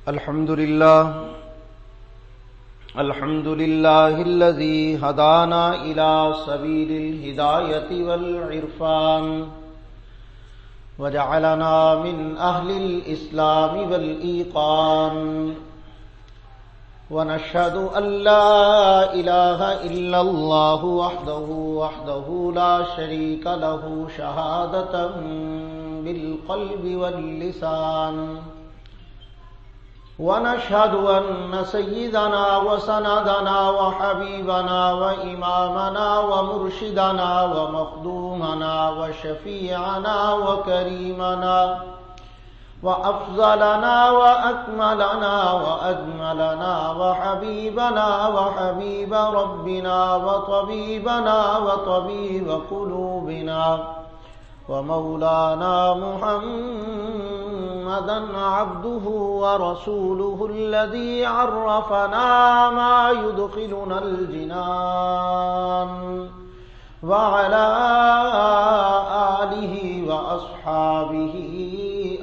الحمد لله الذي هدانا إلى سبيل الهداية والعرفان وجعلنا من أهل الإسلام والإيقان ونشهد أن لا إله إلا الله وحده لا شريك له شهادة بالقلب واللسان ونشهد أن سيدنا وسندنا وحبيبنا وإمامنا ومرشدنا ومخدومنا وشفيعنا وكريمنا وأفضلنا وأكملنا وأجملنا وحبيبنا وحبيب ربنا وطبيبنا وطبيب قلوبنا ومولانا محمدا عبده ورسوله الذي عرفنا ما يدخلنا الجنان وعلى آله وأصحابه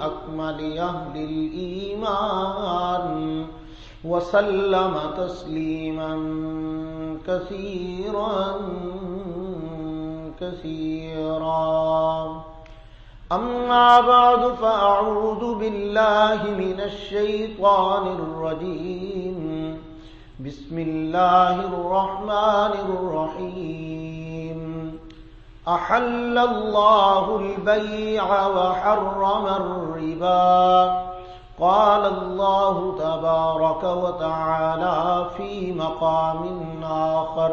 أكمل أهل الإيمان وسلم تسليما كثيرا أما بعد فأعوذ بالله من الشيطان الرجيم بسم الله الرحمن الرحيم أحل الله البيع وحرم الربا قال الله تبارك وتعالى في مقام آخر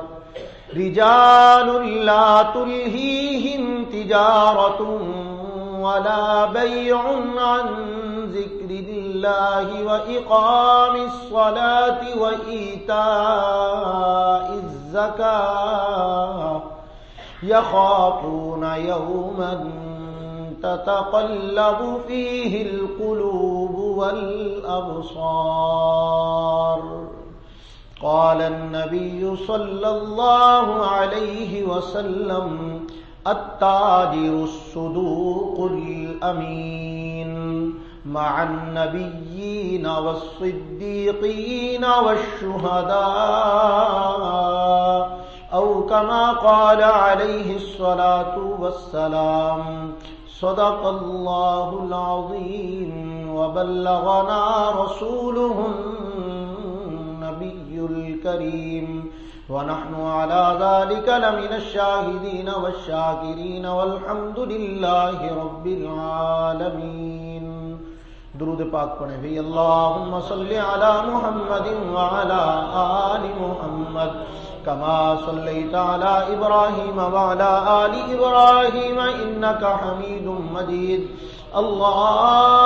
رجال لا تلهيهم تجارة ولا بيع عن ذكر الله وإقام الصلاة وإيتاء الزكاة يخافون يوما تتقلب فيه القلوب والأبصار قال النبي صلى الله عليه وسلم التاجر الصدوق الأمين مع النبيين والصديقين والشهداء أو كما قال عليه الصلاة والسلام صدق الله العظيم وبلغنا رسوله النبي الكريم ونحن على ذلك لمن الشاهدين والشاكرين والحمد لله رب العالمين. درود پاک پڑھیں بھئی. اللہم صلی علی محمد وعلی آل محمد كما صليت على إبراهيم وعلى آل إبراهيم إنك حميد مجيد.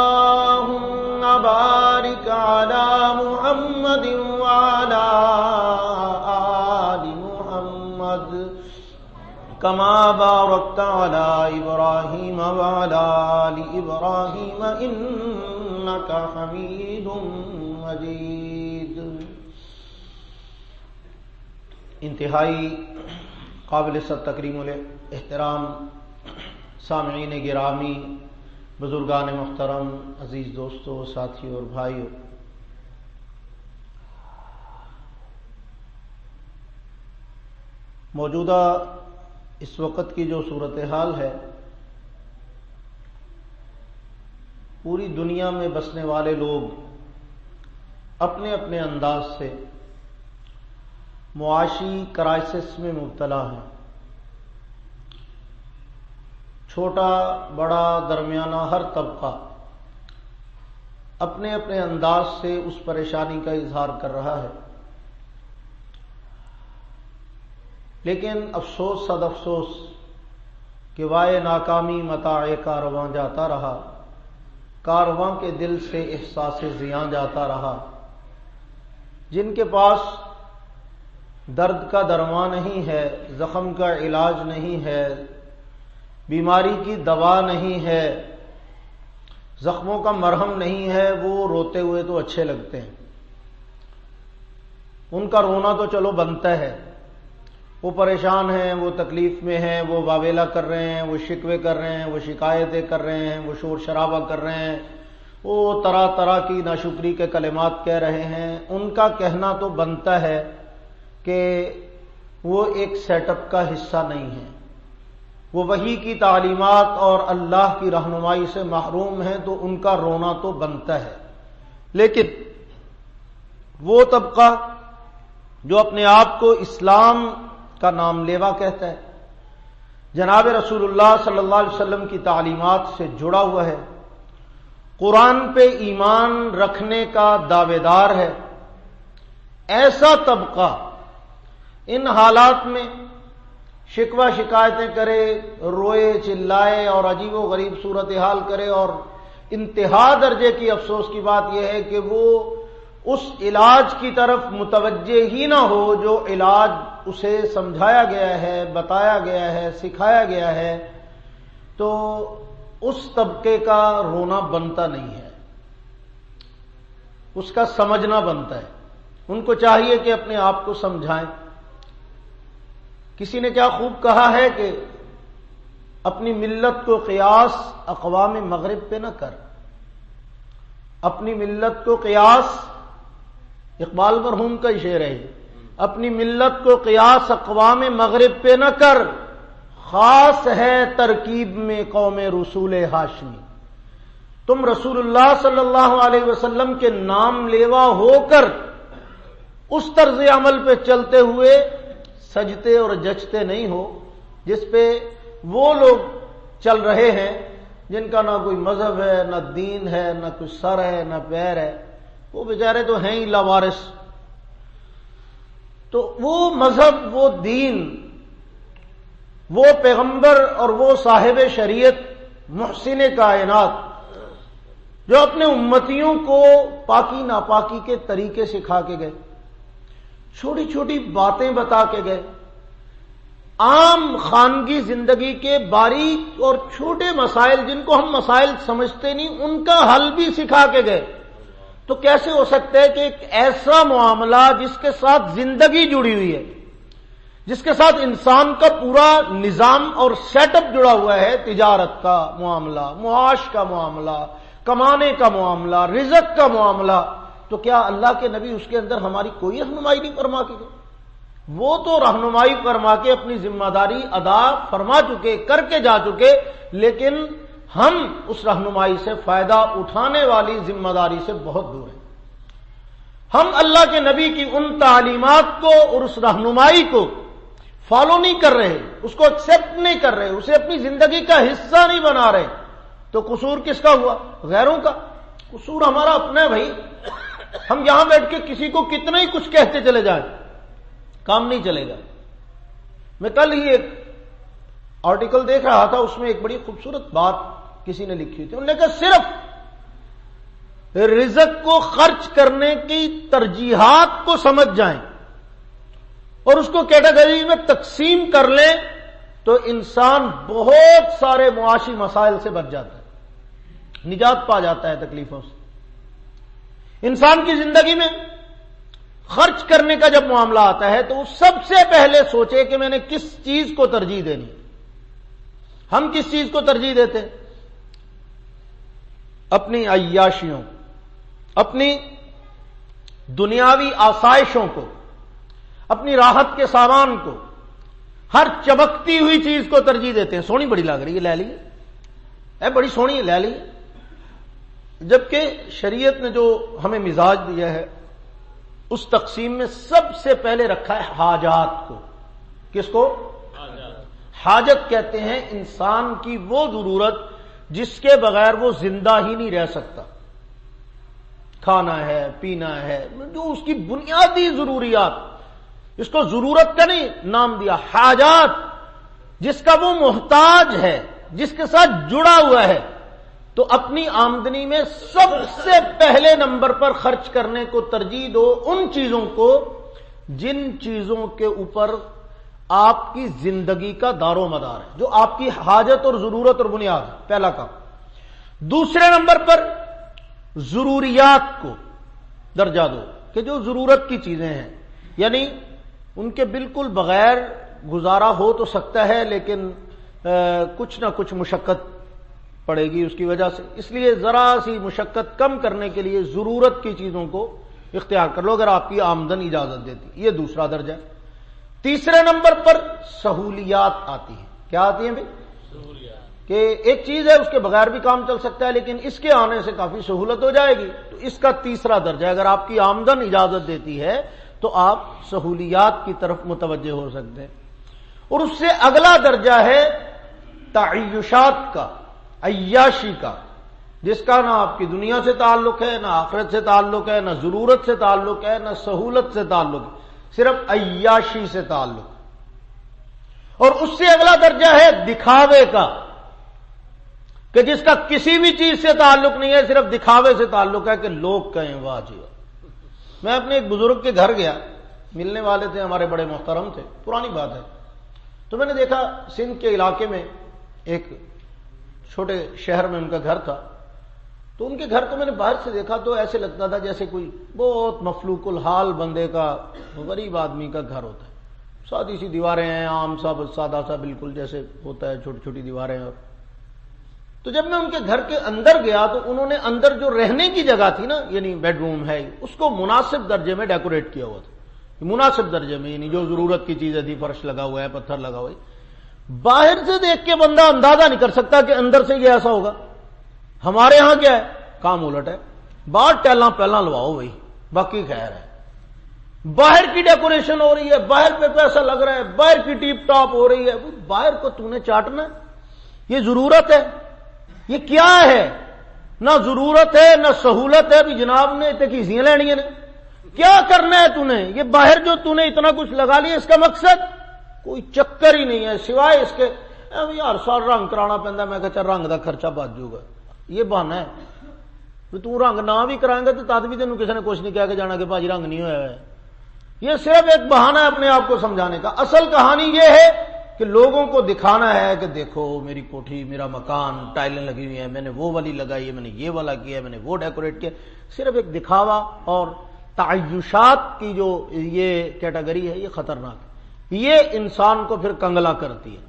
اللهم بارك على محمد وعلى آل محمد كما باركت على إبراهيم وعلى آل إبراهيم إنك حميد مجيد. انتہائی قابل تکریم الاحترام سامعین گرامی، بزرگان محترم، عزیز دوستو، ساتھیوں اور بھائیوں، موجودہ اس وقت کی جو صورتحال ہے، پوری دنیا میں بسنے والے لوگ اپنے اپنے انداز سے معاشی کرائسس میں مبتلا ہیں. چھوٹا بڑا درمیانہ ہر طبقہ اپنے اپنے انداز سے اس پریشانی کا اظہار کر رہا ہے. لیکن افسوس صد افسوس کہ وائے ناکامی متاع کارواں جاتا رہا، کارواں کے دل سے احساس زیاں جاتا رہا. جن کے پاس درد کا درمان نہیں ہے، زخم کا علاج نہیں ہے، بیماری کی دوا نہیں ہے، زخموں کا مرہم نہیں ہے، وہ روتے ہوئے تو اچھے لگتے ہیں. ان کا رونا تو چلو بنتا ہے، وہ پریشان ہیں، وہ تکلیف میں ہیں، وہ واویلا کر رہے ہیں، وہ شکوے کر رہے ہیں، وہ شکایتیں کر رہے ہیں، وہ شور شرابہ کر رہے ہیں، وہ طرح طرح کی ناشکری کے کلمات کہہ رہے ہیں، ان کا کہنا تو بنتا ہے کہ وہ ایک سیٹ اپ کا حصہ نہیں ہے، وہ وحی کی تعلیمات اور اللہ کی رہنمائی سے محروم ہیں، تو ان کا رونا تو بنتا ہے۔ لیکن وہ طبقہ جو اپنے آپ کو اسلام کا نام لیوا کہتا ہے، جناب رسول اللہ صلی اللہ علیہ وسلم کی تعلیمات سے جڑا ہوا ہے، قرآن پہ ایمان رکھنے کا دعوے دار ہے، ایسا طبقہ ان حالات میں شکوہ شکایتیں کرے، روئے چلائے اور عجیب و غریب صورتحال کرے، اور انتہا درجے کی افسوس کی بات یہ ہے کہ وہ اس علاج کی طرف متوجہ ہی نہ ہو جو علاج اسے سمجھایا گیا ہے، بتایا گیا ہے، سکھایا گیا ہے، تو اس طبقے کا رونا بنتا نہیں ہے، اس کا سمجھنا بنتا ہے۔ ان کو چاہیے کہ اپنے آپ کو سمجھائیں۔ کسی نے کیا خوب کہا ہے کہ اپنی ملت کو قیاس اقوام مغرب پہ نہ کر، اپنی ملت کو قیاس، اقبال مرحوم کا شعر ہے، اپنی ملت کو قیاس اقوام مغرب پہ نہ کر، خاص ہے ترکیب میں قوم رسول ہاشمی۔ تم رسول اللہ صلی اللہ علیہ وسلم کے نام لیوا ہو کر اس طرز عمل پہ چلتے ہوئے سجتے اور جچتے نہیں ہو جس پہ وہ لوگ چل رہے ہیں جن کا نہ کوئی مذہب ہے، نہ دین ہے، نہ کوئی سر ہے، نہ پیر ہے، وہ بیچارے تو ہیں ہی لاوارث۔ تو وہ مذہب، وہ دین، وہ پیغمبر اور وہ صاحب شریعت محسن کائنات جو اپنے امتیوں کو پاکی ناپاکی کے طریقے سکھا کے گئے، چھوٹی چھوٹی باتیں بتا کے گئے، عام خانگی زندگی کے باریک اور چھوٹے مسائل جن کو ہم مسائل سمجھتے نہیں، ان کا حل بھی سکھا کے گئے، تو کیسے ہو سکتا ہے کہ ایک ایسا معاملہ جس کے ساتھ زندگی جڑی ہوئی ہے، جس کے ساتھ انسان کا پورا نظام اور سیٹ اپ جڑا ہوا ہے، تجارت کا معاملہ، معاش کا معاملہ، کمانے کا معاملہ، رزق کا معاملہ، تو کیا اللہ کے نبی اس کے اندر ہماری کوئی رہنمائی نہیں فرما کے گئے؟ وہ تو رہنمائی فرما کے اپنی ذمہ داری ادا فرما چکے، کر کے جا چکے، لیکن ہم اس رہنمائی سے فائدہ اٹھانے والی ذمہ داری سے بہت دور ہیں۔ ہم اللہ کے نبی کی ان تعلیمات کو اور اس رہنمائی کو فالو نہیں کر رہے، اس کو ایکسپٹ نہیں کر رہے، اسے اپنی زندگی کا حصہ نہیں بنا رہے، تو قصور کس کا ہوا؟ غیروں کا۔ قصور ہمارا اپنا ہے بھائی۔ ہم یہاں بیٹھ کے کسی کو کتنا ہی کچھ کہتے چلے جائیں، کام نہیں چلے گا۔ میں کل ہی ایک آرٹیکل دیکھ رہا تھا، اس میں ایک بڑی خوبصورت بات کسی نے لکھی تھی۔ انہوں نے کہا صرف رزق کو خرچ کرنے کی ترجیحات کو سمجھ جائیں اور اس کو کیٹیگری میں تقسیم کر لیں تو انسان بہت سارے معاشی مسائل سے بچ جاتا ہے، نجات پا جاتا ہے تکلیفوں سے۔ انسان کی زندگی میں خرچ کرنے کا جب معاملہ آتا ہے تو وہ سب سے پہلے سوچے کہ میں نے کس چیز کو ترجیح دینی۔ ہم کس چیز کو ترجیح دیتے؟ اپنی عیاشیوں، اپنی دنیاوی آسائشوں کو، اپنی راحت کے سامان کو، ہر چمکتی ہوئی چیز کو ترجیح دیتے ہیں۔ سونی بڑی لگ رہی ہے، لے لیے، اے بڑی سونی ہے، لے لیے۔ جبکہ شریعت نے جو ہمیں مزاج دیا ہے اس تقسیم میں سب سے پہلے رکھا ہے حاجات کو۔ کس کو؟ حاجت کہتے ہیں انسان کی وہ ضرورت جس کے بغیر وہ زندہ ہی نہیں رہ سکتا۔ کھانا ہے، پینا ہے، جو اس کی بنیادی ضروریات، اس کو ضرورت کا نہیں نام دیا، حاجات، جس کا وہ محتاج ہے، جس کے ساتھ جڑا ہوا ہے، تو اپنی آمدنی میں سب سے پہلے نمبر پر خرچ کرنے کو ترجیح دو ان چیزوں کو جن چیزوں کے اوپر آپ کی زندگی کا دار و مدار ہے، جو آپ کی حاجت اور ضرورت اور بنیاد ہے، پہلا کام۔ دوسرے نمبر پر ضروریات کو درجہ دو کہ جو ضرورت کی چیزیں ہیں، یعنی ان کے بالکل بغیر گزارا ہو تو سکتا ہے لیکن کچھ نہ کچھ مشقت پڑے گی اس کی وجہ سے. اس لیے ذرا سی مشقت کم کرنے کے لیے ضرورت کی چیزوں کو اختیار کر لو اگر آپ کی آمدن اجازت دیتی. یہ دوسرا درجہ ہے. تیسرے نمبر پر سہولیات آتی ہیں. کیا آتی ہیں بھائی؟ کہ ایک چیز ہے اس کے بغیر بھی کام چل سکتا ہے لیکن اس کے آنے سے کافی سہولت ہو جائے گی, تو اس کا تیسرا درجہ اگر آپ کی آمدن اجازت دیتی ہے تو آپ سہولیات کی طرف متوجہ ہو سکتے ہیں. اور اس سے اگلا درجہ ہے تعیشات کا, عیاشی کا, جس کا نہ آپ کی دنیا سے تعلق ہے, نہ آخرت سے تعلق ہے, نہ ضرورت سے تعلق ہے, نہ سہولت سے تعلق ہے, صرف عیاشی سے تعلق. اور اس سے اگلا درجہ ہے دکھاوے کا, کہ جس کا کسی بھی چیز سے تعلق نہیں ہے, صرف دکھاوے سے تعلق ہے کہ لوگ کہیں واہ جی. میں اپنے ایک بزرگ کے گھر گیا, ملنے والے تھے, ہمارے بڑے محترم تھے, پرانی بات ہے. تو میں نے دیکھا سندھ کے علاقے میں ایک چھوٹے شہر میں ان کا گھر تھا. تو ان کے گھر کو میں نے باہر سے دیکھا تو ایسے لگتا تھا جیسے کوئی بہت مفلوق الحال بندے کا, غریب آدمی کا گھر ہوتا ہے. سادی سی دیواریں ہیں, عام سا سادہ سا بالکل جیسے ہوتا ہے, چھوٹی چھوٹی دیواریں. اور تو جب میں ان کے گھر کے اندر گیا تو انہوں نے اندر جو رہنے کی جگہ تھی نا, یعنی بیڈ روم ہے, اس کو مناسب درجے میں ڈیکوریٹ کیا ہوا تھا. مناسب درجے میں, یعنی جو ضرورت کی چیزیں تھی, فرش لگا ہوا ہے, پتھر لگا ہوا ہے. باہر سے دیکھ کے بندہ اندازہ نہیں کر سکتا کہ اندر سے یہ ایسا ہوگا. ہمارے ہاں کیا ہے, کام الٹ ہے. باہر ٹیلاں پہلا لواؤ بھائی, باقی خیر ہے. باہر کی ڈیکوریشن ہو رہی ہے, باہر پہ پیسہ لگ رہا ہے, باہر کی ٹیپ ٹاپ ہو رہی ہے. باہر کو تو نے چاٹنا, یہ ضرورت ہے, یہ کیا ہے؟ نہ ضرورت ہے نہ سہولت ہے. بھی جناب نے اتنے کیسیاں لینی ہے, کیا کرنا ہے تو نے؟ یہ باہر جو تو نے اتنا کچھ لگا لیا, اس کا مقصد کوئی چکر ہی نہیں ہے سوائے اس کے یار سال رنگ کرانا پہنتا. میں کہا رنگ دا خرچہ بچ جائے گا, یہ بہانا ہے. تو رنگ نہ بھی کرائیں گا تو تد بھی تینوں کسی نے کچھ نہیں کہا کہ جانا کہ بھاجی رنگ نہیں ہوا ہے. یہ صرف ایک بہانہ ہے اپنے آپ کو سمجھانے کا. اصل کہانی یہ ہے کہ لوگوں کو دکھانا ہے کہ دیکھو میری کوٹھی, میرا مکان, ٹائلیں لگی ہوئی ہیں, میں نے وہ والی لگائی ہے, میں نے یہ والا کیا ہے, میں نے وہ ڈیکوریٹ کیا. صرف ایک دکھاوا اور تعیشات کی جو یہ کیٹیگری ہے یہ خطرناک ہے. یہ انسان کو پھر کنگلا کرتی ہے.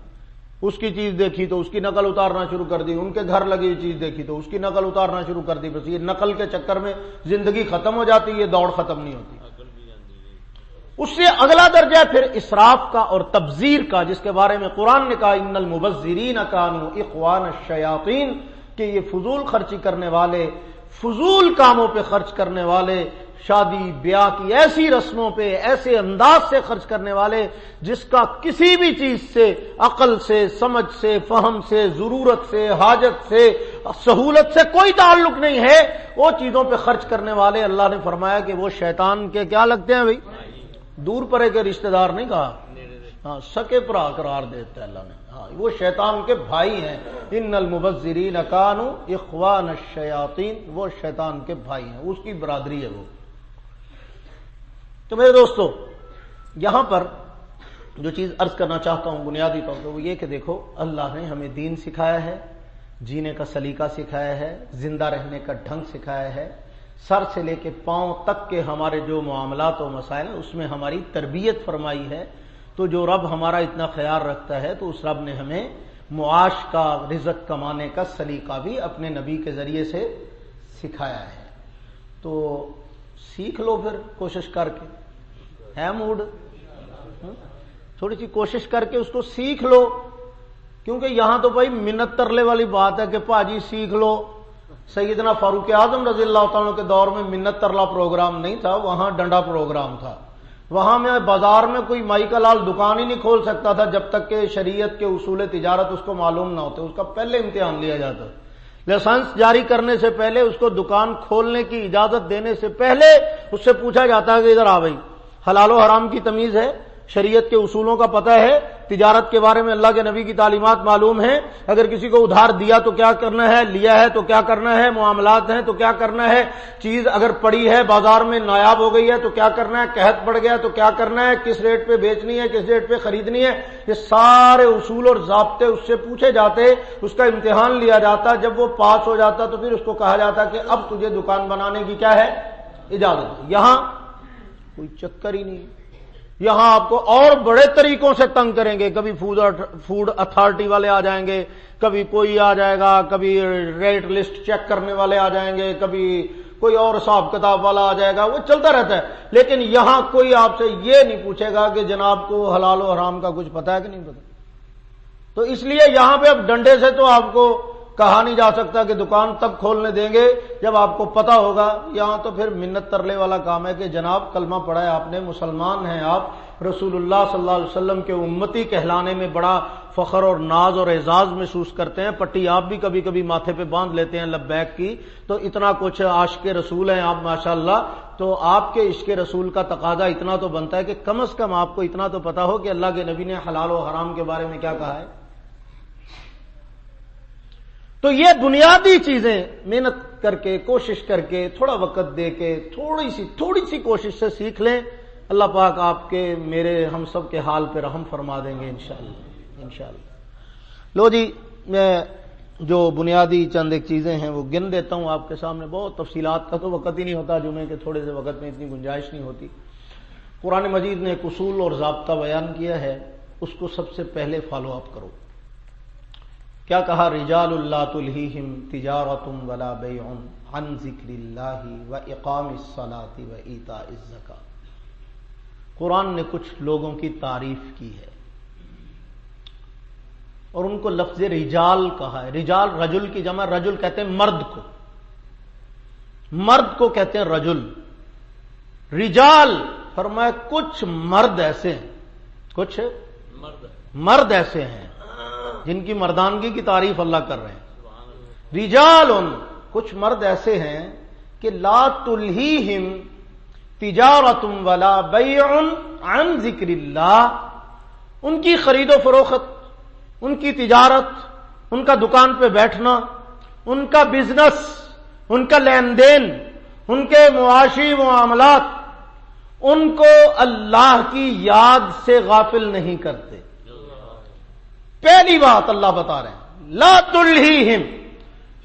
اس کی چیز دیکھی تو اس کی نقل اتارنا شروع کر دی, ان کے گھر لگی ہوئی چیز دیکھی تو اس کی نقل اتارنا شروع کر دی. بس یہ نقل کے چکر میں زندگی ختم ہو جاتی, یہ دوڑ ختم نہیں ہوتی. اس سے اگلا درجہ ہے پھر اسراف کا اور تبذیر کا, جس کے بارے میں قرآن نے کہا ان المبذرین کانوا اخوان الشیاطین, کہ یہ فضول خرچی کرنے والے, فضول کاموں پہ خرچ کرنے والے, شادی بیاہ کی ایسی رسموں پہ ایسے انداز سے خرچ کرنے والے جس کا کسی بھی چیز سے, عقل سے, سمجھ سے, فہم سے, ضرورت سے, حاجت سے, سہولت سے کوئی تعلق نہیں ہے, وہ چیزوں پہ خرچ کرنے والے, اللہ نے فرمایا کہ وہ شیطان کے کیا لگتے ہیں بھائی, دور پرے کے رشتہ دار نہیں کہا, ہاں سکے پرا قرار دیتا ہے اللہ نے. ہاں وہ شیطان کے بھائی ہیں. ان المبذرین کانوا اخوان الشیاطین, وہ شیطان کے بھائی ہیں, اس کی برادری ہے وہ. تو میرے دوستو, یہاں پر جو چیز عرض کرنا چاہتا ہوں بنیادی طور پہ وہ یہ کہ دیکھو اللہ نے ہمیں دین سکھایا ہے, جینے کا سلیقہ سکھایا ہے, زندہ رہنے کا ڈھنگ سکھایا ہے. سر سے لے کے پاؤں تک کے ہمارے جو معاملات و مسائل ہیں اس میں ہماری تربیت فرمائی ہے. تو جو رب ہمارا اتنا خیال رکھتا ہے تو اس رب نے ہمیں معاش کا, رزق کمانے کا سلیقہ بھی اپنے نبی کے ذریعے سے سکھایا ہے. تو سیکھ لو پھر کوشش کر کے, ہے موڈ, تھوڑی سی کوشش کر کے اس کو سیکھ لو. کیونکہ یہاں تو بھائی منت ترلے والی بات ہے کہ پاجی سیکھ لو. سیدنا فاروق اعظم رضی اللہ تعالیٰ کے دور میں منت ترلا پروگرام نہیں تھا, وہاں ڈنڈا پروگرام تھا. وہاں میں بازار میں کوئی مائی کا لال دکان ہی نہیں کھول سکتا تھا جب تک کہ شریعت کے اصول تجارت اس کو معلوم نہ ہوتے. اس کا پہلے امتحان لیا جاتا, لائسنس جاری کرنے سے پہلے, اس کو دکان کھولنے کی اجازت دینے سے پہلے اس سے پوچھا جاتا ہے کہ ادھر آ بھائی, حلال و حرام کی تمیز ہے, شریعت کے اصولوں کا پتہ ہے, تجارت کے بارے میں اللہ کے نبی کی تعلیمات معلوم ہیں, اگر کسی کو ادھار دیا تو کیا کرنا ہے, لیا ہے تو کیا کرنا ہے, معاملات ہیں تو کیا کرنا ہے, چیز اگر پڑی ہے بازار میں نایاب ہو گئی ہے تو کیا کرنا ہے, قحط پڑ گیا تو کیا کرنا ہے, کس ریٹ پہ بیچنی ہے, کس ریٹ پہ خریدنی ہے. یہ سارے اصول اور ضابطے اس سے پوچھے جاتے, اس کا امتحان لیا جاتا. جب وہ پاس ہو جاتا تو پھر اس کو کہا جاتا کہ اب تجھے دکان بنانے کی کیا ہے, اجازت. یہاں کوئی چکر ہی نہیں, یہاں آپ کو اور بڑے طریقوں سے تنگ کریں گے. کبھی فوڈ اتھارٹی والے آ جائیں گے, کبھی کوئی آ جائے گا, کبھی ریٹ لسٹ چیک کرنے والے آ جائیں گے, کبھی کوئی اور حساب کتاب والا آ جائے گا. وہ چلتا رہتا ہے. لیکن یہاں کوئی آپ سے یہ نہیں پوچھے گا کہ جناب کو حلال و حرام کا کچھ پتا ہے کہ نہیں پتا. تو اس لیے یہاں پہ اب ڈنڈے سے تو آپ کو کہا نہیں جا سکتا کہ دکان تب کھولنے دیں گے جب آپ کو پتا ہوگا. یہاں تو پھر منت ترلے والا کام ہے کہ جناب کلمہ پڑھا ہے آپ نے, مسلمان ہیں آپ, رسول اللہ صلی اللہ علیہ وسلم کے امتی کہلانے میں بڑا فخر اور ناز اور اعزاز محسوس کرتے ہیں. پٹی آپ بھی کبھی کبھی ماتھے پہ باندھ لیتے ہیں لبیک کی, تو اتنا کچھ عاشق رسول ہیں آپ ماشاءاللہ. تو آپ کے عشق رسول کا تقاضا اتنا تو بنتا ہے کہ کم از کم آپ کو اتنا تو پتا ہو کہ اللہ کے نبی نے حلال و حرام کے بارے میں کیا کہا ہے. تو یہ بنیادی چیزیں محنت کر کے, کوشش کر کے, تھوڑا وقت دے کے, تھوڑی سی کوشش سے سیکھ لیں. اللہ پاک آپ کے, میرے, ہم سب کے حال پہ رحم فرما دیں گے انشاءاللہ. لو جی, میں جو بنیادی چند ایک چیزیں ہیں وہ گن دیتا ہوں آپ کے سامنے. بہت تفصیلات کا تو وقت ہی نہیں ہوتا, جمعے کے تھوڑے سے وقت میں اتنی گنجائش نہیں ہوتی. قرآن مجید نے ایک اصول اور ضابطہ بیان کیا ہے, اس کو سب سے پہلے فالو اپ کرو. کیا کہا؟ رجال لا تلہیہم تجارۃ ولا بیع عن ذکر اللہ واقام الصلاۃ وایتاء الزکاۃ. قرآن نے کچھ لوگوں کی تعریف کی ہے اور ان کو لفظ رجال کہا ہے. رجال, رجل کی جمع, رجل کہتے ہیں مرد کو, مرد کو کہتے ہیں رجل. رجال فرمایا کچھ مرد ایسے ہیں, کچھ مرد ایسے ہیں جن کی مردانگی کی تعریف اللہ کر رہے ہیں. رجال, کچھ مرد ایسے ہیں کہ لا تلہیہم تجارۃ ولا بیع عن ذکر اللہ. ان کی خرید و فروخت, ان کی تجارت, ان کا دکان پہ بیٹھنا, ان کا بزنس, ان کا لین دین, ان کے معاشی معاملات, ان کو اللہ کی یاد سے غافل نہیں کرتے. پہلی بات اللہ بتا رہے ہیں, لا تلہیہم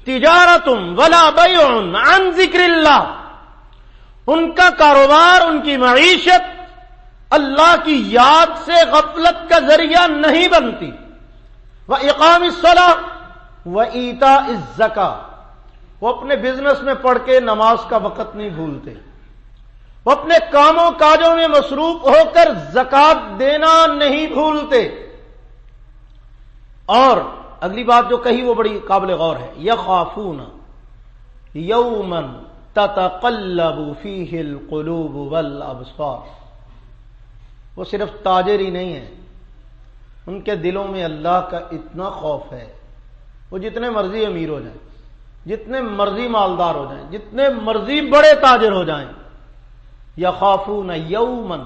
تجارۃ ولا بیع عن ذکر اللہ. ان کا کاروبار, ان کی معیشت اللہ کی یاد سے غفلت کا ذریعہ نہیں بنتی. وَإِقَامِ الصَّلَاةِ وَإِيتَاءِ الزَّكَاةِ. وہ اپنے بزنس میں پڑھ کے نماز کا وقت نہیں بھولتے, وہ اپنے کاموں کاجوں میں مصروف ہو کر زکات دینا نہیں بھولتے. اور اگلی بات جو کہی وہ بڑی قابل غور ہے, یخافون یوما تتقلب فیہ القلوب والابصار. وہ صرف تاجر ہی نہیں ہیں, ان کے دلوں میں اللہ کا اتنا خوف ہے, وہ جتنے مرضی امیر ہو جائیں, جتنے مرضی مالدار ہو جائیں, جتنے مرضی بڑے تاجر ہو جائیں, یخافون یوما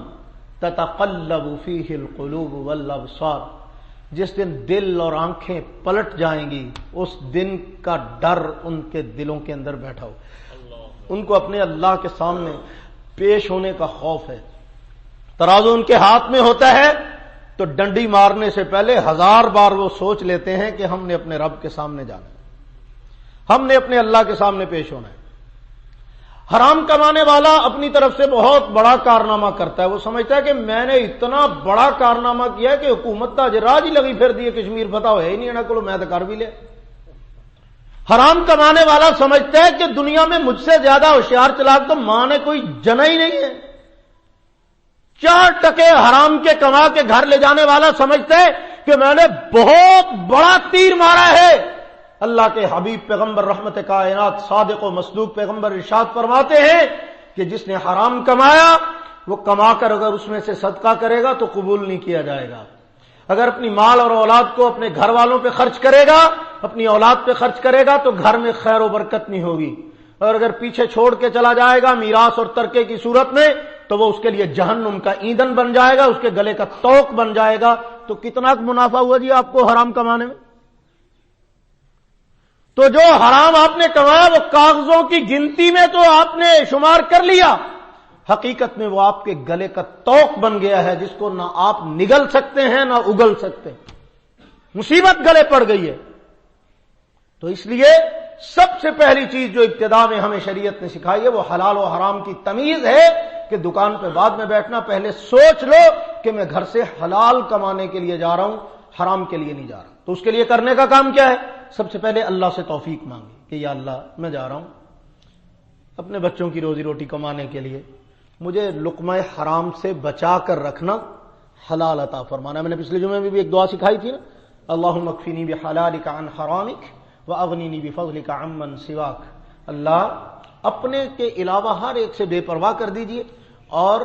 تتقلب فیہ القلوب والابصار. جس دن دل اور آنکھیں پلٹ جائیں گی, اس دن کا ڈر ان کے دلوں کے اندر بیٹھا ہو. ان کو اپنے اللہ کے سامنے پیش ہونے کا خوف ہے. ترازو ان کے ہاتھ میں ہوتا ہے تو ڈنڈی مارنے سے پہلے 1000 بار وہ سوچ لیتے ہیں کہ ہم نے اپنے رب کے سامنے جانا ہے, ہم نے اپنے اللہ کے سامنے پیش ہونا ہے. حرام کمانے والا اپنی طرف سے بہت بڑا کارنامہ کرتا ہے. وہ سمجھتا ہے کہ میں نے اتنا بڑا کارنامہ کیا ہے کہ حکومت دا راج ہی لگی پھر دی, کشمیر فتح ہوئے ہی نہیں انہاں کو, میں تو کر بھی لے. حرام کمانے والا سمجھتا ہے کہ دنیا میں مجھ سے زیادہ ہوشیار چلاک تو ماں نے کوئی جنا ہی نہیں ہے. 4 ٹکے حرام کے کما کے گھر لے جانے والا سمجھتا ہے کہ میں نے بہت بڑا تیر مارا ہے. اللہ کے حبیب پیغمبر رحمت کائنات صادق و مصدوق پیغمبر ارشاد فرماتے ہیں کہ جس نے حرام کمایا وہ کما کر اگر اس میں سے صدقہ کرے گا تو قبول نہیں کیا جائے گا. اگر اپنی مال اور اولاد کو اپنے گھر والوں پہ خرچ کرے گا, اپنی اولاد پہ خرچ کرے گا تو گھر میں خیر و برکت نہیں ہوگی. اور اگر پیچھے چھوڑ کے چلا جائے گا میراث اور ترکے کی صورت میں تو وہ اس کے لیے جہنم کا ایندھن بن جائے گا, اس کے گلے کا توق بن جائے گا. تو کتنا منافع ہوا جی آپ کو حرام کمانے میں. تو جو حرام آپ نے کمایا وہ کاغذوں کی گنتی میں تو آپ نے شمار کر لیا, حقیقت میں وہ آپ کے گلے کا توق بن گیا ہے جس کو نہ آپ نگل سکتے ہیں نہ اگل سکتے. مصیبت گلے پڑ گئی ہے. تو اس لیے سب سے پہلی چیز جو ابتدا میں ہمیں شریعت نے سکھائی ہے وہ حلال و حرام کی تمیز ہے کہ دکان پہ بعد میں بیٹھنا، پہلے سوچ لو کہ میں گھر سے حلال کمانے کے لیے جا رہا ہوں، حرام کے لیے نہیں جا رہا۔ تو اس کے لیے کرنے کا کام کیا ہے؟ سب سے پہلے اللہ سے توفیق مانگی کہ یا اللہ میں جا رہا ہوں اپنے بچوں کی روزی روٹی کمانے کے لیے، مجھے لقمہ حرام سے بچا کر رکھنا، حلال عطا فرمانا۔ میں نے پچھلے جمعے میں بھی ایک دعا سکھائی تھی نا، اللہم اکفنی بحلالک عن حرامک واغننی بفضلک عمن سواک۔ اللہ اپنے کے علاوہ ہر ایک سے بے پرواہ کر دیجئے اور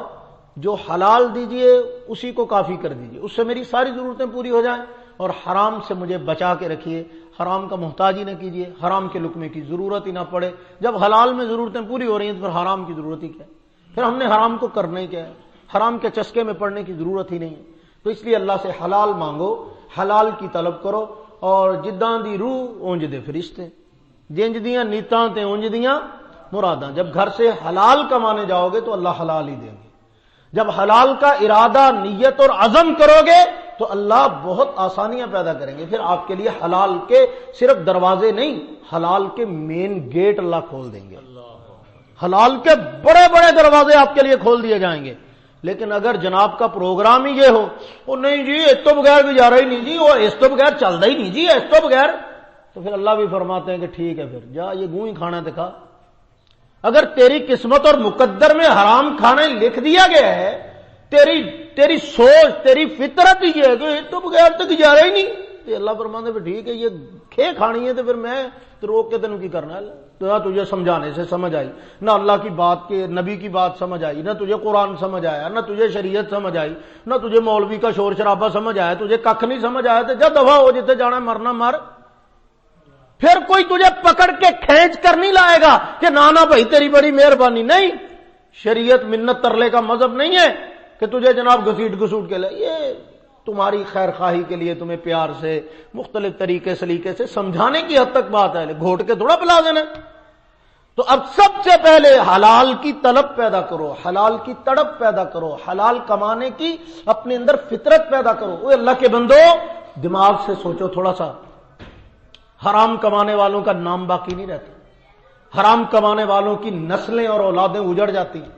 جو حلال دیجئے اسی کو کافی کر دیجئے، اس سے میری ساری ضرورتیں پوری ہو جائیں، اور حرام سے مجھے بچا کے رکھیے، حرام کا محتاج ہی نہ کیجئے، حرام کے لقمے کی ضرورت ہی نہ پڑے۔ جب حلال میں ضرورتیں پوری ہو رہی ہیں تو پھر حرام کی ضرورت ہی کیا ہے؟ پھر ہم نے حرام کو کرنا ہی کیا ہے؟ حرام کے چسکے میں پڑنے کی ضرورت ہی نہیں ہے۔ تو اس لیے اللہ سے حلال مانگو، حلال کی طلب کرو، اور جداں دی روح اونج دے فرشتے، جنج دیاں نیتاں تے اونج دیاں مراداں۔ جب گھر سے حلال کمانے جاؤ گے تو اللہ حلال ہی دیں گے۔ جب حلال کا ارادہ، نیت اور عزم کرو گے تو اللہ بہت آسانیاں پیدا کریں گے۔ پھر آپ کے لیے حلال کے صرف دروازے نہیں، حلال کے مین گیٹ اللہ کھول دیں گے۔ حلال کے بڑے بڑے دروازے آپ کے لیے کھول دیے جائیں گے۔ لیکن اگر جناب کا پروگرام ہی یہ ہو، وہ نہیں جی اس تو بغیر گزارا ہی نہیں جی، وہ اس تو بغیر چلتا ہی نہیں جی، اس تو بغیر، تو پھر اللہ بھی فرماتے ہیں کہ ٹھیک ہے پھر جا یہ گوں ہی کھانا دکھا۔ اگر تیری قسمت اور مقدر میں حرام کھانے لکھ دیا گیا ہے، تیری سوچ، تیری فطرت ہی ہے کہ اس تو بغیر تو گزارا ہی نہیں، تو اللہ فرماتے ہیں ٹھیک ہے یہ کھے کھانی ہے تو پھر میں تو روک کے تینوں کی کرنا ہے؟ تو نہ تجھے سمجھانے سے سمجھ آئی، نہ اللہ کی بات کے نبی کی بات سمجھ آئی، نہ تجھے قرآن سمجھ آیا، نہ تجھے شریعت سمجھ آئی، نہ تجھے مولوی کا شور شرابہ سمجھ آیا، تجھے ککھ نہیں سمجھ آیا تو جا دفعہ ہو، جتنے جانا مرنا مر۔ پھر کوئی تجھے پکڑ کے کھینچ کر نہیں لائے گا کہ نانا بھائی تیری بڑی مہربانی، نہیں، شریعت منت ترلے کا مذہب نہیں ہے کہ تجھے جناب گھسیٹ گھسوٹ کے لے، یہ تمہاری خیر خواہی کے لیے تمہیں پیار سے مختلف طریقے سلیقے سے سمجھانے کی حد تک بات ہے، گھوٹ کے تھوڑا پلا دینا۔ تو اب سب سے پہلے حلال کی طلب پیدا کرو، حلال کی تڑپ پیدا کرو، حلال کمانے کی اپنے اندر فطرت پیدا کرو۔ اوہ اللہ کے بندو، دماغ سے سوچو تھوڑا سا، حرام کمانے والوں کا نام باقی نہیں رہتا، حرام کمانے والوں کی نسلیں اور اولادیں اجڑ جاتی ہیں،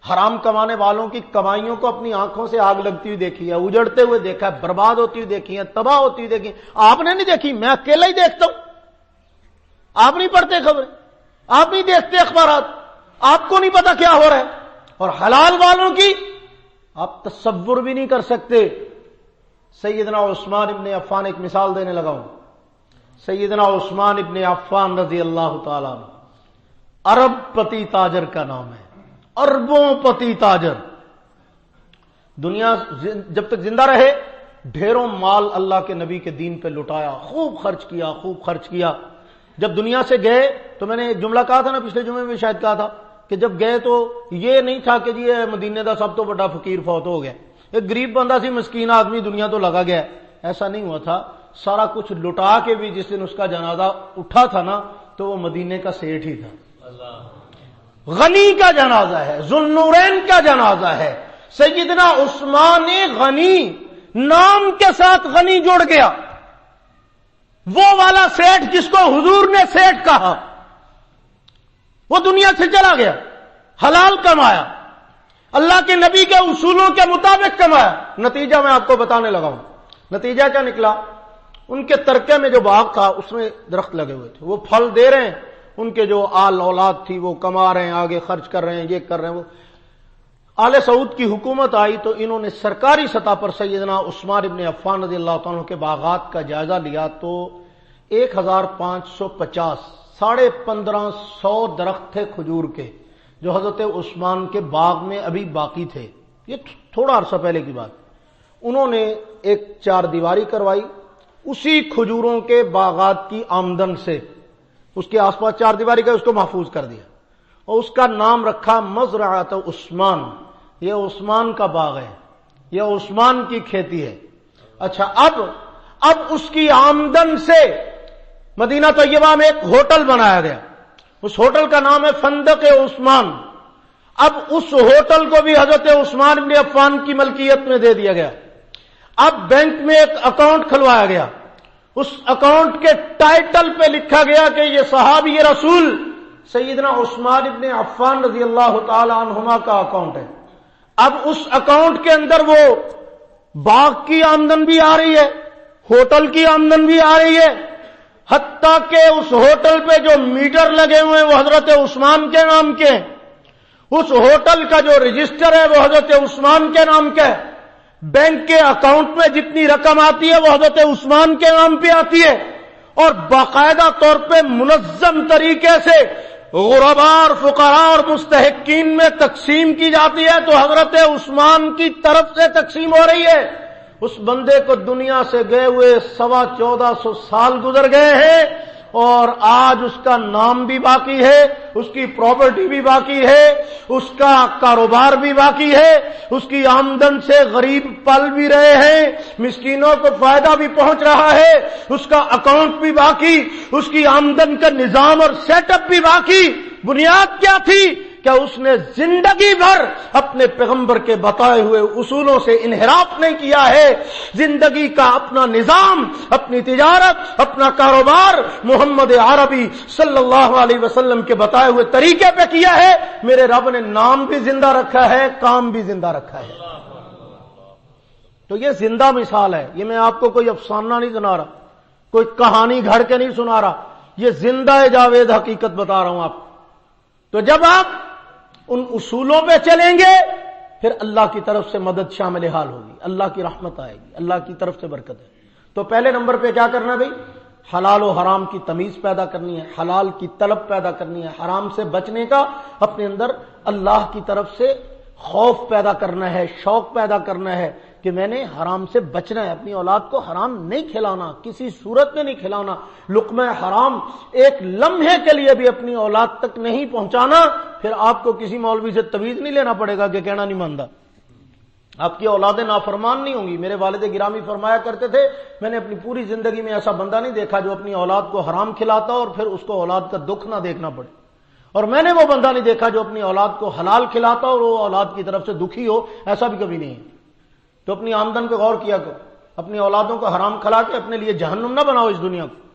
حرام کمانے والوں کی کمائیوں کو اپنی آنکھوں سے آگ لگتی ہوئی دیکھی ہے، اجڑتے ہوئے دیکھا ہے، برباد ہوتی ہوئی دیکھی ہے، تباہ ہوتی ہوئی دیکھی ہے۔ آپ نے نہیں دیکھی، میں اکیلا ہی دیکھتا ہوں۔ آپ نہیں پڑھتے خبریں، آپ نہیں دیکھتے اخبارات، آپ کو نہیں پتا کیا ہو رہا ہے۔ اور حلال والوں کی آپ تصور بھی نہیں کر سکتے۔ سیدنا عثمان ابن عفان، ایک مثال دینے لگا ہوں، سیدنا عثمان ابن عفان رضی اللہ تعالیٰ عنہ، ارب پتی تاجر کا نام ہے، اربوں پتی تاجر، دنیا جب تک زندہ رہے ڈھیروں مال اللہ کے نبی کے دین پہ لٹایا، خوب خرچ کیا، خوب خرچ کیا۔ جب دنیا سے گئے تو میں نے ایک جملہ کہا تھا نا، پچھلے جمعے میں شاید کہا تھا کہ جب گئے تو یہ نہیں تھا کہ یہ مدینے دا سب تو بڑا فقیر فوت ہو گیا، ایک غریب بندہ سی مسکین آدمی دنیا تو لگا گیا، ایسا نہیں ہوا تھا۔ سارا کچھ لٹا کے بھی جس دن اس کا جنازہ اٹھا تھا نا تو وہ مدینے کا سیٹھ ہی تھا۔ غنی کا جنازہ ہے، ذوالنورین کا جنازہ ہے، سیدنا عثمان غنی، نام کے ساتھ غنی جڑ گیا، وہ والا سیٹھ جس کو حضور نے سیٹھ کہا، وہ دنیا سے چلا گیا، حلال کمایا، اللہ کے نبی کے اصولوں کے مطابق کمایا۔ نتیجہ میں آپ کو بتانے لگا ہوں، نتیجہ کیا نکلا؟ ان کے ترکے میں جو باغ تھا اس میں درخت لگے ہوئے تھے، وہ پھل دے رہے ہیں، ان کے جو آل اولاد تھی وہ کما رہے ہیں، آگے خرچ کر رہے ہیں، یہ کر رہے ہیں وہ۔ آل سعود کی حکومت آئی تو انہوں نے سرکاری سطح پر سیدنا عثمان ابن عفان رضی اللہ عنہ کے باغات کا جائزہ لیا تو 1550 1550 درخت تھے کھجور کے جو حضرت عثمان کے باغ میں ابھی باقی تھے، یہ تھوڑا عرصہ پہلے کی بات۔ انہوں نے ایک چار دیواری کروائی، اسی کھجوروں کے باغات کی آمدن سے اس کے آس پاس چار دیواری کا اس کو محفوظ کر دیا، اور اس کا نام رکھا مزرعۃ عثمان، یہ عثمان کا باغ ہے، یہ عثمان کی کھیتی ہے۔ اچھا، اب اس کی آمدن سے مدینہ طیبہ میں ایک ہوٹل بنایا گیا، اس ہوٹل کا نام ہے فندق عثمان۔ اب اس ہوٹل کو بھی حضرت عثمان بن عفان کی ملکیت میں دے دیا گیا۔ اب بینک میں ایک اکاؤنٹ کھلوایا گیا، اس اکاؤنٹ کے ٹائٹل پہ لکھا گیا کہ یہ صحابی رسول سیدنا عثمان ابن عفان رضی اللہ تعالی عنہما کا اکاؤنٹ ہے. اب اس اکاؤنٹ کے اندر وہ باغ کی آمدن بھی آ رہی ہے, ہوٹل کی آمدن بھی آ رہی ہے, حتیٰ کہ اس ہوٹل پہ جو میٹر لگے ہوئے ہیں وہ حضرت عثمان کے نام کے ہیں, اس ہوٹل کا جو رجسٹر ہے وہ حضرت عثمان کے نام کا ہے, بینک کے اکاؤنٹ میں جتنی رقم آتی ہے وہ حضرت عثمان کے نام پہ آتی ہے, اور باقاعدہ طور پہ منظم طریقے سے غرباء اور فقراء اور مستحقین میں تقسیم کی جاتی ہے تو حضرت عثمان کی طرف سے تقسیم ہو رہی ہے. اس بندے کو دنیا سے گئے ہوئے 1450 سال گزر گئے ہیں اور آج اس کا نام بھی باقی ہے, اس کی پراپرٹی بھی باقی ہے, اس کا کاروبار بھی باقی ہے, اس کی آمدن سے غریب پل بھی رہے ہیں, مسکینوں کو فائدہ بھی پہنچ رہا ہے, اس کا اکاؤنٹ بھی باقی, اس کی آمدن کا نظام اور سیٹ اپ بھی باقی. بنیاد کیا تھی؟ کیا اس نے زندگی بھر اپنے پیغمبر کے بتائے ہوئے اصولوں سے انحراف نہیں کیا ہے؟ زندگی کا اپنا نظام, اپنی تجارت, اپنا کاروبار محمد عربی صلی اللہ علیہ وسلم کے بتائے ہوئے طریقے پہ کیا ہے. میرے رب نے نام بھی زندہ رکھا ہے, کام بھی زندہ رکھا ہے. تو یہ زندہ مثال ہے. یہ میں آپ کو کوئی افسانہ نہیں سنا رہا, کوئی کہانی گھڑ کے نہیں سنا رہا, یہ زندہ جاوید حقیقت بتا رہا ہوں آپ. تو جب آپ ان اصولوں پہ چلیں گے پھر اللہ کی طرف سے مدد شامل حال ہوگی, اللہ کی رحمت آئے گی, اللہ کی طرف سے برکت ہے. تو پہلے نمبر پہ کیا کرنا ہے بھائی؟ حلال و حرام کی تمیز پیدا کرنی ہے, حلال کی طلب پیدا کرنی ہے, حرام سے بچنے کا اپنے اندر اللہ کی طرف سے خوف پیدا کرنا ہے, شوق پیدا کرنا ہے کہ میں نے حرام سے بچنا ہے, اپنی اولاد کو حرام نہیں کھلانا, کسی صورت میں نہیں کھلانا, لقمہ حرام ایک لمحے کے لیے بھی اپنی اولاد تک نہیں پہنچانا. پھر آپ کو کسی مولوی سے تویز نہیں لینا پڑے گا کہ کہنا نہیں مانتا, آپ کی اولادیں نافرمان نہیں ہوں گی. میرے والد گرامی فرمایا کرتے تھے, میں نے اپنی پوری زندگی میں ایسا بندہ نہیں دیکھا جو اپنی اولاد کو حرام کھلاتا اور پھر اس کو اولاد کا دکھ نہ دیکھنا پڑے, اور میں نے وہ بندہ نہیں دیکھا جو اپنی اولاد کو حلال کھلاتا اور وہ اولاد کی طرف سے دکھی ہو, ایسا بھی کبھی نہیں ہے. تو اپنی آمدن پہ غور کیا کرو, اپنی اولادوں کو حرام کھلا کے اپنے لیے جہنم نہ بناؤ, اس دنیا کو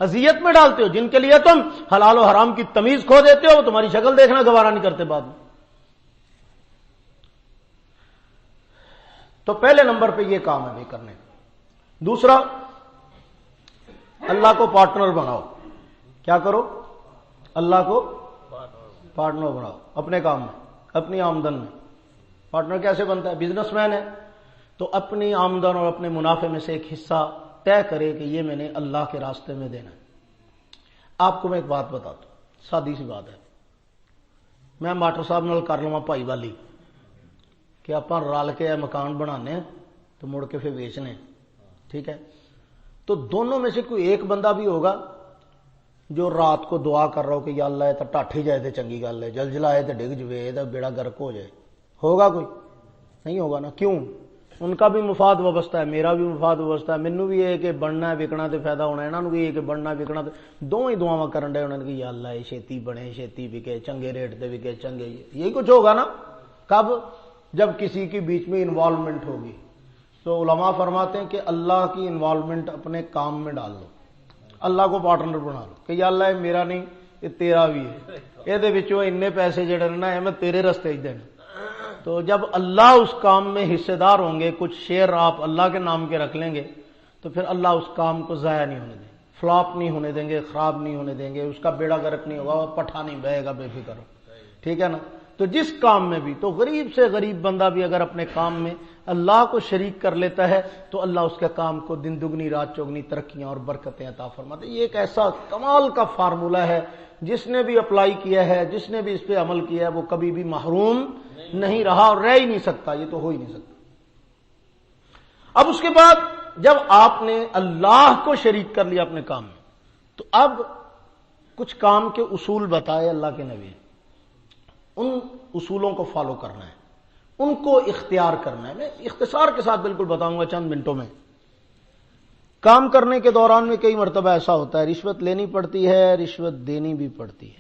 اذیت میں ڈالتے ہو. جن کے لیے تم حلال و حرام کی تمیز کھو دیتے ہو وہ تمہاری شکل دیکھنا گوارا نہیں کرتے بعد میں. تو پہلے نمبر پہ یہ کام ہے کرنے. دوسرا, اللہ کو پارٹنر بناؤ. کیا کرو؟ اللہ کو پارٹنر بناؤ اپنے کام میں, اپنی آمدن میں. پارٹنر کیسے بنتا ہے؟ بزنس مین ہے تو اپنی آمدن اور اپنے منافع میں سے ایک حصہ طے کرے کہ یہ میں نے اللہ کے راستے میں دینا ہے. آپ کو میں ایک بات بتاتا ہوں, سادی سی بات ہے. میں ماسٹر صاحب نال کر لواں بھائی والی کہ آپ رل کے مکان بنانے تو مڑ کے پھر ویچنے, ٹھیک ہے. تو دونوں میں سے کوئی ایک بندہ بھی ہوگا جو رات کو دعا کر رہا ہو کہ یا اللہ یہ تو ٹاٹ ہی جائے تو چنگی گل ہے, جل جلائے تو ڈگ جوے, یہ بیڑا گرک ہو جائے. ہوگا کوئی؟ نہیں ہوگا نا. کیوں؟ ان کا بھی مفاد وابستہ ہے, میرا بھی مفاد وابستہ ہے. مینوں بھی یہ کہ بننا ہے وکنا تے فائدہ ہونا ہے, انہوں بھی یہ کہ بننا وکنا تے دونوں ہی دعاواں کرن ڈے انہوں نے کہ یا اللہ یہ چھیتی بنے, چھیتی وکے, چنگے ریٹ تے وکے, چنگے. یہی کچھ ہوگا نا. کب؟ جب کسی کے بیچ میں انوالومنٹ ہوگی. تو علماء فرماتے ہیں کہ اللہ کی انوالومنٹ اپنے کام میں ڈال لو, اللہ کو پارٹنر بنا لو کہ یا اللہ یہ میرا نہیں یہ تیرا بھی ہے, یہ اتنے پیسے جڑے نا میں تیرے رستے ہی دینا. تو جب اللہ اس کام میں حصے دار ہوں گے, کچھ شیئر آپ اللہ کے نام کے رکھ لیں گے, تو پھر اللہ اس کام کو ضائع نہیں ہونے دیں گے, فلاپ نہیں ہونے دیں گے, خراب نہیں ہونے دیں گے, اس کا بیڑا گرک نہیں ہوگا, پٹھا نہیں بہے گا, بے فکر ہو. ٹھیک ہے نا. تو جس کام میں بھی, تو غریب سے غریب بندہ بھی اگر اپنے کام میں اللہ کو شریک کر لیتا ہے تو اللہ اس کے کام کو دن دگنی رات چوگنی ترقیاں اور برکتیں عطا فرماتے. یہ ایک ایسا کمال کا فارمولہ ہے, جس نے بھی اپلائی کیا ہے, جس نے بھی اس پہ عمل کیا ہے, وہ کبھی بھی محروم نہیں رہا اور رہ ہی نہیں سکتا. یہ تو ہو ہی نہیں سکتا. اب اس کے بعد جب آپ نے اللہ کو شریک کر لیا اپنے کام میں, تو اب کچھ کام کے اصول بتائے اللہ کے نبی, ان اصولوں کو فالو کرنا ہے, ان کو اختیار کرنا ہے. میں اختصار کے ساتھ بالکل بتاؤں گا چند منٹوں میں. کام کرنے کے دوران میں کئی مرتبہ ایسا ہوتا ہے رشوت لینی پڑتی ہے, رشوت دینی بھی پڑتی ہے.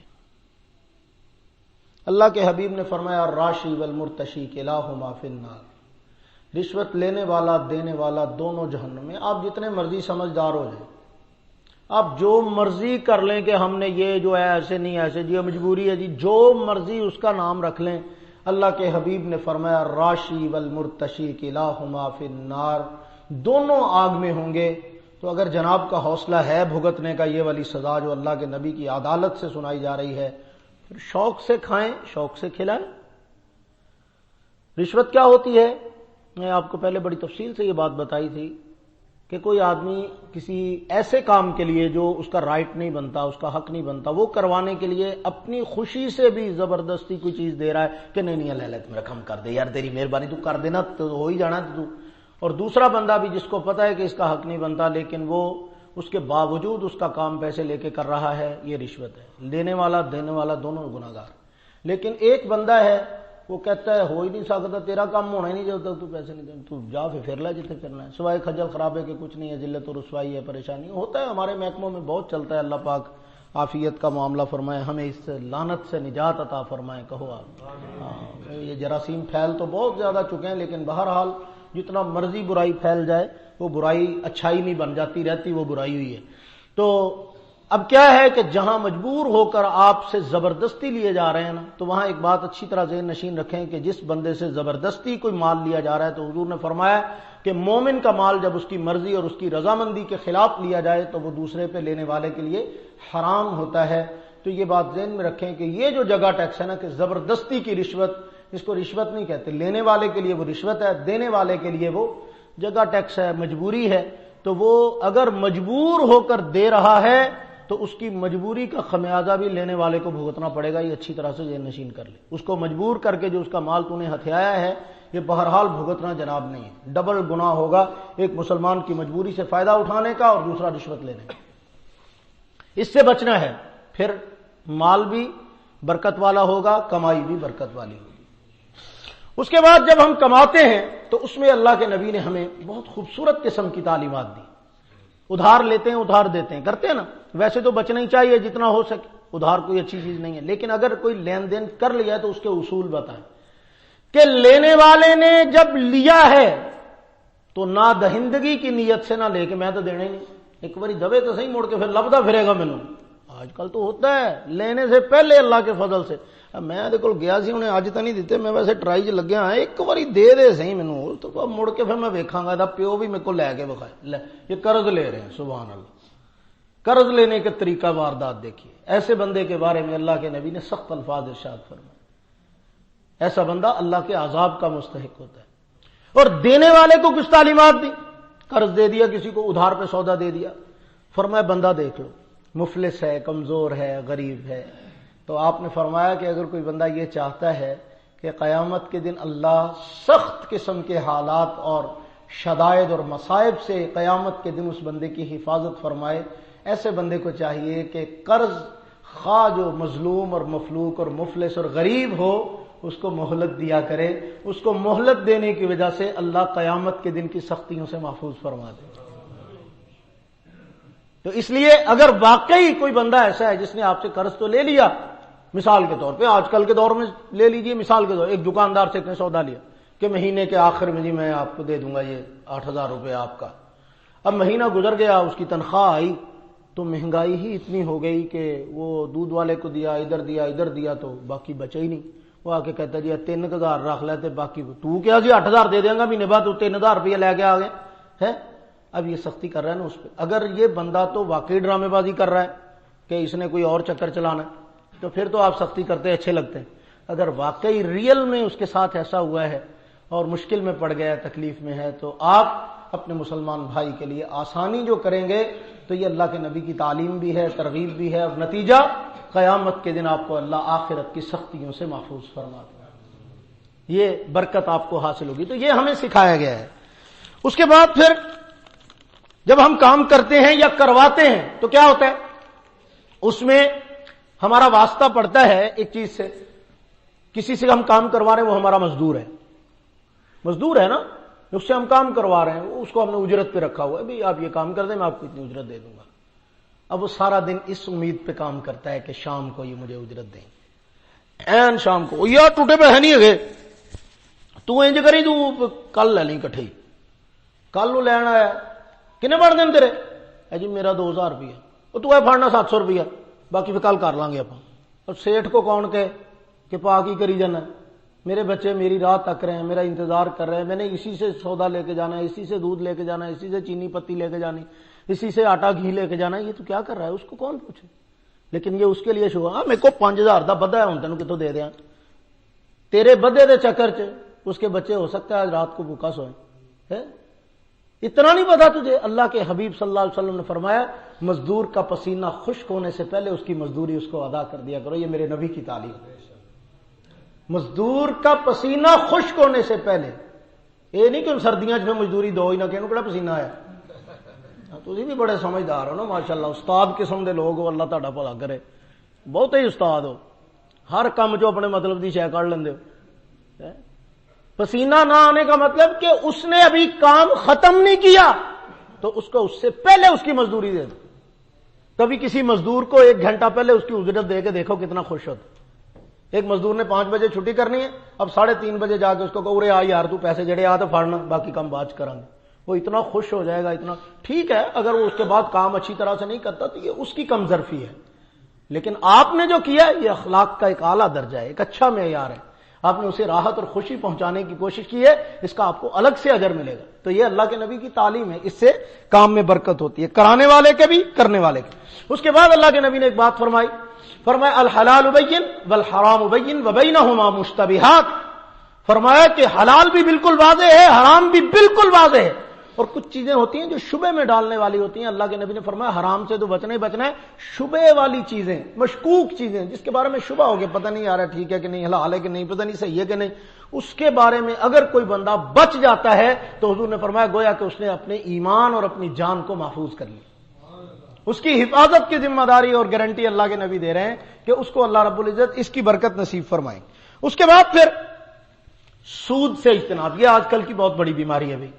اللہ کے حبیب نے فرمایا الراشی والمرتشی کلاہما فی النار, رشوت لینے والا دینے والا دونوں جہنم میں. آپ جتنے مرضی سمجھدار ہو جائیں, آپ جو مرضی کر لیں کہ ہم نے یہ جو ہے ایسے نہیں ایسے، جی مجبوری ہے، جی جو مرضی اس کا نام رکھ لیں، اللہ کے حبیب نے فرمایا راشی والمرتشی کلاہما فی النار، دونوں آگ میں ہوں گے۔ تو اگر جناب کا حوصلہ ہے بھگتنے کا یہ والی سزا جو اللہ کے نبی کی عدالت سے سنائی جا رہی ہے، پھر شوق سے کھائیں، شوق سے کھلائیں۔ رشوت کیا ہوتی ہے؟ میں آپ کو پہلے بڑی تفصیل سے یہ بات بتائی تھی کہ کوئی آدمی کسی ایسے کام کے لیے جو اس کا رائٹ نہیں بنتا، اس کا حق نہیں بنتا، وہ کروانے کے لیے اپنی خوشی سے بھی زبردستی کوئی چیز دے رہا ہے کہ نہیں نہیں اللہ تم رقم کر دے یار، تیری مہربانی، تو کر دینا تو ہو ہی جانا تو۔ اور دوسرا بندہ بھی جس کو پتا ہے کہ اس کا حق نہیں بنتا لیکن وہ اس کے باوجود اس کا کام پیسے لے کے کر رہا ہے، یہ رشوت ہے۔ لینے والا دینے والا دونوں گناہگار۔ لیکن ایک بندہ ہے وہ کہتا ہے ہو ہی نہیں سکتا، تیرا کام ہونا ہی نہیں جب تک تو پیسے نہیں دے، تو جا پھر لے جتنے پھرنا ہے، سوائے خجل خرابے کے کچھ نہیں ہے، ذلت و رسوائی ہے، پریشانی ہوتا ہے، ہمارے محکموں میں بہت چلتا ہے۔ اللہ پاک عافیت کا معاملہ فرمائے، ہمیں اس لعنت سے نجات عطا فرمائے۔ کہو آپ ہاں، یہ جراثیم پھیل تو بہت زیادہ چکے ہیں، لیکن بہرحال جتنا مرضی برائی پھیل جائے وہ برائی اچھائی نہیں بن جاتی، رہتی وہ برائی ہوئی ہے۔ تو اب کیا ہے کہ جہاں مجبور ہو کر آپ سے زبردستی لیے جا رہے ہیں نا، تو وہاں ایک بات اچھی طرح ذہن نشین رکھیں کہ جس بندے سے زبردستی کوئی مال لیا جا رہا ہے تو حضور نے فرمایا کہ مومن کا مال جب اس کی مرضی اور اس کی رضامندی کے خلاف لیا جائے تو وہ دوسرے پہ لینے والے کے لیے حرام ہوتا ہے۔ تو یہ بات ذہن میں رکھیں کہ یہ جو جگہ ٹیکس ہے نا کہ زبردستی کی رشوت، اس کو رشوت نہیں کہتے، لینے والے کے لیے وہ رشوت ہے، دینے والے کے لیے وہ جگہ ٹیکس ہے، مجبوری ہے۔ تو وہ اگر مجبور ہو کر دے رہا ہے تو اس کی مجبوری کا خمیازہ بھی لینے والے کو بھگتنا پڑے گا، یہ اچھی طرح سے ذہن نشین کر لے۔ اس کو مجبور کر کے جو اس کا مال تو نے ہتھیایا ہے یہ بہرحال بھگتنا جناب نہیں ہے، ڈبل گناہ ہوگا، ایک مسلمان کی مجبوری سے فائدہ اٹھانے کا اور دوسرا رشوت لینے کا۔ اس سے بچنا ہے، پھر مال بھی برکت والا ہوگا، کمائی بھی برکت والی ہوگی۔ اس کے بعد جب ہم کماتے ہیں تو اس میں اللہ کے نبی نے ہمیں بہت خوبصورت قسم کی تعلیمات دی۔ ادھار لیتے ہیں، ادھار دیتے ہیں، کرتے ہیں نا، ویسے تو بچنا ہی چاہیے جتنا ہو سکے، ادھار کوئی اچھی چیز نہیں ہے، لیکن اگر کوئی لین دین کر لیا تو اس کے اصول بتائیں کہ لینے والے نے جب لیا ہے تو نہ دہندگی کی نیت سے نہ لے کے میں تو دینا ہی نہیں، ایک باری دبے تو صحیح، موڑ کے پھر لبدا پھرے گا مینوں۔ آج کل تو ہوتا ہے لینے سے پہلے اللہ کے فضل سے میں دے کول گیا سی، انہیں اج تو نہیں دیتے، میں ویسے ٹرائی چ لگیا ہاں، ایک باری دے دے صحیح مینوں، تو مڑ کے پھر میں ویکھاں گا، پیو بھی میرے کو لے کے بخائے، لے یہ قرض لے رہے ہیں۔ سبحان اللہ، قرض لینے کے طریقہ واردات دیکھیے۔ ایسے بندے کے بارے میں اللہ کے نبی نے سخت الفاظ ارشاد فرمائے، ایسا بندہ اللہ کے عذاب کا مستحق ہوتا ہے۔ اور دینے والے کو کچھ تعلیمات دی، قرض دے دیا کسی کو، ادھار پہ سودا دے دیا، فرمایا بندہ دیکھ لو مفلس ہے، کمزور ہے، غریب ہے، تو آپ نے فرمایا کہ اگر کوئی بندہ یہ چاہتا ہے کہ قیامت کے دن اللہ سخت قسم کے حالات اور شدائد اور مصائب سے قیامت کے دن اس بندے کی حفاظت فرمائے، ایسے بندے کو چاہیے کہ قرض خواہ جو مظلوم اور مفلوک اور مفلس اور غریب ہو اس کو مہلت دیا کرے، اس کو مہلت دینے کی وجہ سے اللہ قیامت کے دن کی سختیوں سے محفوظ فرما دے۔ تو اس لیے اگر واقعی کوئی بندہ ایسا ہے جس نے آپ سے قرض تو لے لیا، مثال کے طور پہ آج کل کے دور میں لے لیجئے، مثال کے طور ایک دکاندار سے ایک سودا لیا کہ مہینے کے آخر میں جی میں آپ کو دے دوں گا یہ 8,000 روپے آپ کا۔ اب مہینہ گزر گیا، اس کی تنخواہ آئی تو مہنگائی ہی اتنی ہو گئی کہ وہ دودھ والے کو دیا، ادھر دیا تو باقی بچے ہی نہیں۔ وہ آ کے کہتا جی 3,000 رکھ لیتے، باقی تو کیا جی 8,000 دے دیں گا، مہینے بعد تو 3,000 روپیہ لے کے آ گئے ہے۔ اب یہ سختی کر رہا ہے نا اس پہ۔ اگر یہ بندہ تو واقعی ڈرامے بازی کر رہا ہے کہ اس نے کوئی اور چکر چلانا ہے تو پھر تو آپ سختی کرتے اچھے لگتے ہیں۔ اگر واقعی ریئل میں اس کے ساتھ ایسا ہوا ہے اور مشکل میں پڑ گیا ہے، تکلیف میں ہے، تو آپ اپنے مسلمان بھائی کے لیے آسانی جو کریں گے تو یہ اللہ کے نبی کی تعلیم بھی ہے، ترغیب بھی ہے، اور نتیجہ قیامت کے دن آپ کو اللہ آخرت کی سختیوں سے محفوظ فرما دے، یہ برکت آپ کو حاصل ہوگی۔ تو یہ ہمیں سکھایا گیا ہے۔ اس کے بعد پھر جب ہم کام کرتے ہیں یا کرواتے ہیں تو کیا ہوتا ہے، اس میں ہمارا واسطہ پڑتا ہے ایک چیز سے، کسی سے ہم کام کروا رہے ہیں وہ ہمارا مزدور ہے نا، اس سے ہم کام کروا رہے ہیں، اس کو ہم نے اجرت پہ رکھا ہوا ہے، بھئی آپ یہ کام کر دیں میں آپ کو اتنی اجرت دے دوں گا۔ اب وہ سارا دن اس امید پہ کام کرتا ہے کہ شام کو یہ مجھے اجرت دیں، این شام کو یار ٹوٹے پہ ہے نہیں ہے، تو انج کری تو کل لے لیں کٹھے، کل وہ لین آیا کنے بڑھ دیں تیرے، جی میرا 2,000 روپیہ، تو ہے پھاڑنا 700 روپیہ باقی پھر کل کر لیں گے اپنا. اور سیٹھ کو کون کہے کہ پاک ہی کری جانا, میرے بچے میری راہ تک رہے ہیں, میرا انتظار کر رہے ہیں, میں نے اسی سے سودا لے کے جانا ہے, اسی سے دودھ لے کے جانا ہے, اسی سے چینی پتی لے کے جانی, اسی سے آٹا گھی لے کے جانا ہے, یہ تو کیا کر رہا ہے, اس کو کون پوچھے. لیکن یہ اس کے لیے شبہ, ہاں میرے کو 5000 کا بدھا ہے ہوں تینوں کتوں دے دیا, تیرے بدھے دے چکر چ اس کے بچے ہو سکتا ہے آج رات کو بھوکا سوئیں. اتنا نہیں پتا تجھے, اللہ کے حبیب صلی اللہ علیہ وسلم نے فرمایا مزدور کا پسینہ خشک ہونے سے پہلے اس کی مزدوری اس کو ادا کر دیا کرو. یہ میرے نبی کی تعلیم. مزدور کا پسینہ خشک ہونے سے پہلے, یہ نہیں کہ سردیاں میں مزدوری دو ہی نہ کہ کہڑا پسینہ آیا. تسی بھی بڑے سمجھدار ہو نا ماشاءاللہ, استاد قسم دے لوگ ہو, اللہ تہاڈا بھلا کرے, بہت ہی استاد ہو, ہر کام جو اپنے مطلب دی شے کر لیندے ہو. پسینہ نہ آنے کا مطلب کہ اس نے ابھی کام ختم نہیں کیا تو اس کو اس سے پہلے اس کی مزدوری دے دو. کبھی کسی مزدور کو 1 گھنٹہ پہلے اس کی اجرت دے کے دیکھو کتنا خوش ہوتا. ایک مزدور نے 5 بجے چھٹی کرنی ہے, اب 3:30 بجے جا کے اس کو کہو ارے آ یار تو پیسے جڑے آ تو پھاڑنا, باقی کام بعد کریں گے. وہ اتنا خوش ہو جائے گا, اتنا ٹھیک ہے. اگر وہ اس کے بعد کام اچھی طرح سے نہیں کرتا تو یہ اس کی کم ظرفی ہے, لیکن آپ نے جو کیا یہ اخلاق کا ایک اعلیٰ درجہ ہے, ایک اچھا معیار ہے. آپ نے اسے راحت اور خوشی پہنچانے کی کوشش کی ہے, اس کا آپ کو الگ سے اجر ملے گا. تو یہ اللہ کے نبی کی تعلیم ہے, اس سے کام میں برکت ہوتی ہے, کرانے والے کے بھی کرنے والے کے. اس کے بعد اللہ کے نبی نے ایک بات فرمایا الحلال بین والحرام بین وبینہما مشتبہات. فرمایا کہ حلال بھی بالکل واضح ہے, حرام بھی بالکل واضح ہے, اور کچھ چیزیں ہوتی ہیں جو شبے میں ڈالنے والی ہوتی ہیں. اللہ کے نبی نے فرمایا حرام سے تو بچنا ہی بچنا ہے. شبے والی چیزیں, مشکوک چیزیں, جس کے بارے میں شبہ ہو گیا, پتہ نہیں آ رہا ٹھیک ہے کہ نہیں, حلال ہے کہ نہیں, پتہ نہیں صحیح ہے کہ نہیں, اس کے بارے میں اگر کوئی بندہ بچ جاتا ہے تو حضور نے فرمایا گویا کہ اس نے اپنے ایمان اور اپنی جان کو محفوظ کر لیا. اس کی حفاظت کی ذمہ داری اور گارنٹی اللہ کے نبی دے رہے ہیں کہ اس کو اللہ رب العزت اس کی برکت نصیب فرمائیں. اس کے بعد پھر سود سے اجتناب. یہ آج کل کی بہت بڑی بیماری ہے بھائی.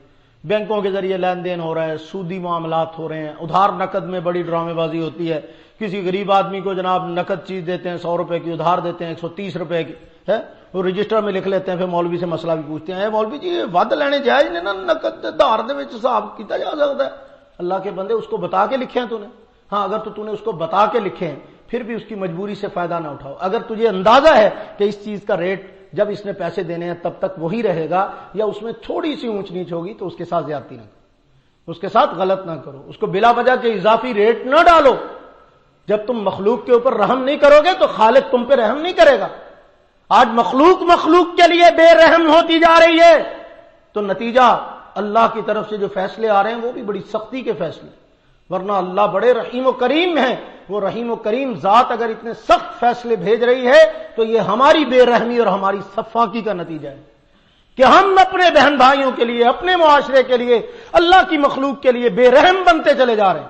بینکوں کے ذریعے لین دین ہو رہا ہے, سودی معاملات ہو رہے ہیں, ادھار نقد میں بڑی ڈرامے بازی ہوتی ہے. کسی غریب آدمی کو جناب نقد چیز دیتے ہیں, 100 روپے کی, ادھار دیتے ہیں 130 روپے کی, ہے وہ رجسٹر میں لکھ لیتے ہیں. پھر مولوی سے مسئلہ بھی پوچھتے ہیں, مولوی جی یہ ود لینے جائز نہیں نا, نقد دھار دے وچ حساب کیتا جا سکتا ہے. اللہ کے بندے اس کو بتا کے لکھے ہیں تو نے, ہاں اگر تو نے اس کو بتا کے لکھے ہیں پھر بھی اس کی مجبوری سے فائدہ نہ اٹھاؤ. اگر تجھے اندازہ ہے کہ اس چیز کا ریٹ جب اس نے پیسے دینے ہیں تب تک وہی رہے گا یا اس میں تھوڑی سی اونچ نیچ ہوگی تو اس کے ساتھ زیادتی نہ کرو, اس کے ساتھ غلط نہ کرو, اس کو بلا وجہ کے اضافی ریٹ نہ ڈالو. جب تم مخلوق کے اوپر رحم نہیں کرو گے تو خالق تم پہ رحم نہیں کرے گا. آج مخلوق کے لیے بے رحم ہوتی جا رہی ہے تو نتیجہ اللہ کی طرف سے جو فیصلے آ رہے ہیں وہ بھی بڑی سختی کے فیصلے, ورنہ اللہ بڑے رحیم و کریم ہیں. وہ رحیم و کریم ذات اگر اتنے سخت فیصلے بھیج رہی ہے تو یہ ہماری بے رحمی اور ہماری صفاقی کا نتیجہ ہے کہ ہم اپنے بہن بھائیوں کے لیے, اپنے معاشرے کے لیے, اللہ کی مخلوق کے لیے بے رحم بنتے چلے جا رہے ہیں.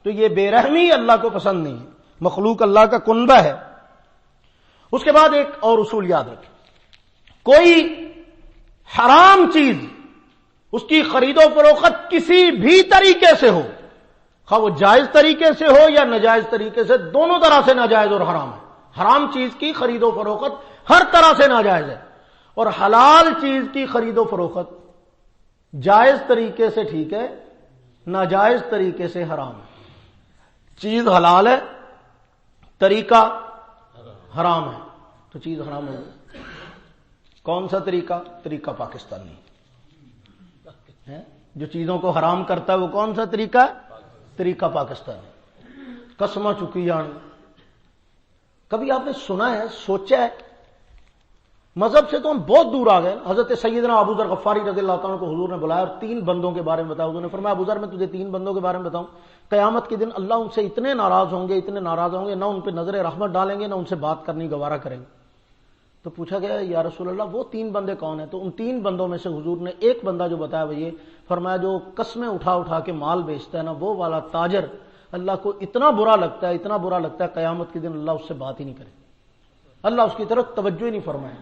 تو یہ بے رحمی اللہ کو پسند نہیں ہے. مخلوق اللہ کا کنبہ ہے. اس کے بعد ایک اور اصول یاد رکھیں, کوئی حرام چیز اس کی خرید و فروخت کسی بھی طریقے سے ہو, خواہ وہ جائز طریقے سے ہو یا ناجائز طریقے سے, دونوں طرح سے ناجائز اور حرام ہے. حرام چیز کی خرید و فروخت ہر طرح سے ناجائز ہے, اور حلال چیز کی خرید و فروخت جائز طریقے سے ٹھیک ہے, ناجائز طریقے سے حرام ہے. چیز حلال ہے, طریقہ حرام ہے, تو چیز حرام ہوگی. کون سا طریقہ پاکستانی ہے. جو چیزوں کو حرام کرتا ہے وہ کون سا طریقہ ہے؟ طریقہ پاکستانی. قسمہ چکی جان. کبھی آپ نے سنا ہے, سوچا ہے, مذہب سے تو ہم بہت دور آ گئے. حضرت سیدنا ابو ذر غفاری رضی اللہ تعالیٰ کو حضور نے بلایا اور 3 بندوں کے بارے میں بتایا. حضور نے فرمایا ابو ذر میں تجھے 3 بندوں کے بارے میں بتاؤں, قیامت کے دن اللہ ان سے اتنے ناراض ہوں گے, نہ ان پہ نظر رحمت ڈالیں گے, نہ ان سے بات کرنی گوارا کریں گے. تو پوچھا گیا یا رسول اللہ وہ 3 بندے کون ہیں؟ تو ان 3 بندوں میں سے حضور نے ایک بندہ جو بتایا وہ یہ فرمایا, جو قسمیں اٹھا کے مال بیچتا ہے نا, وہ والا تاجر اللہ کو اتنا برا لگتا ہے قیامت کے دن اللہ اس سے بات ہی نہیں کرے, اللہ اس کی طرف توجہ ہی نہیں فرمائے,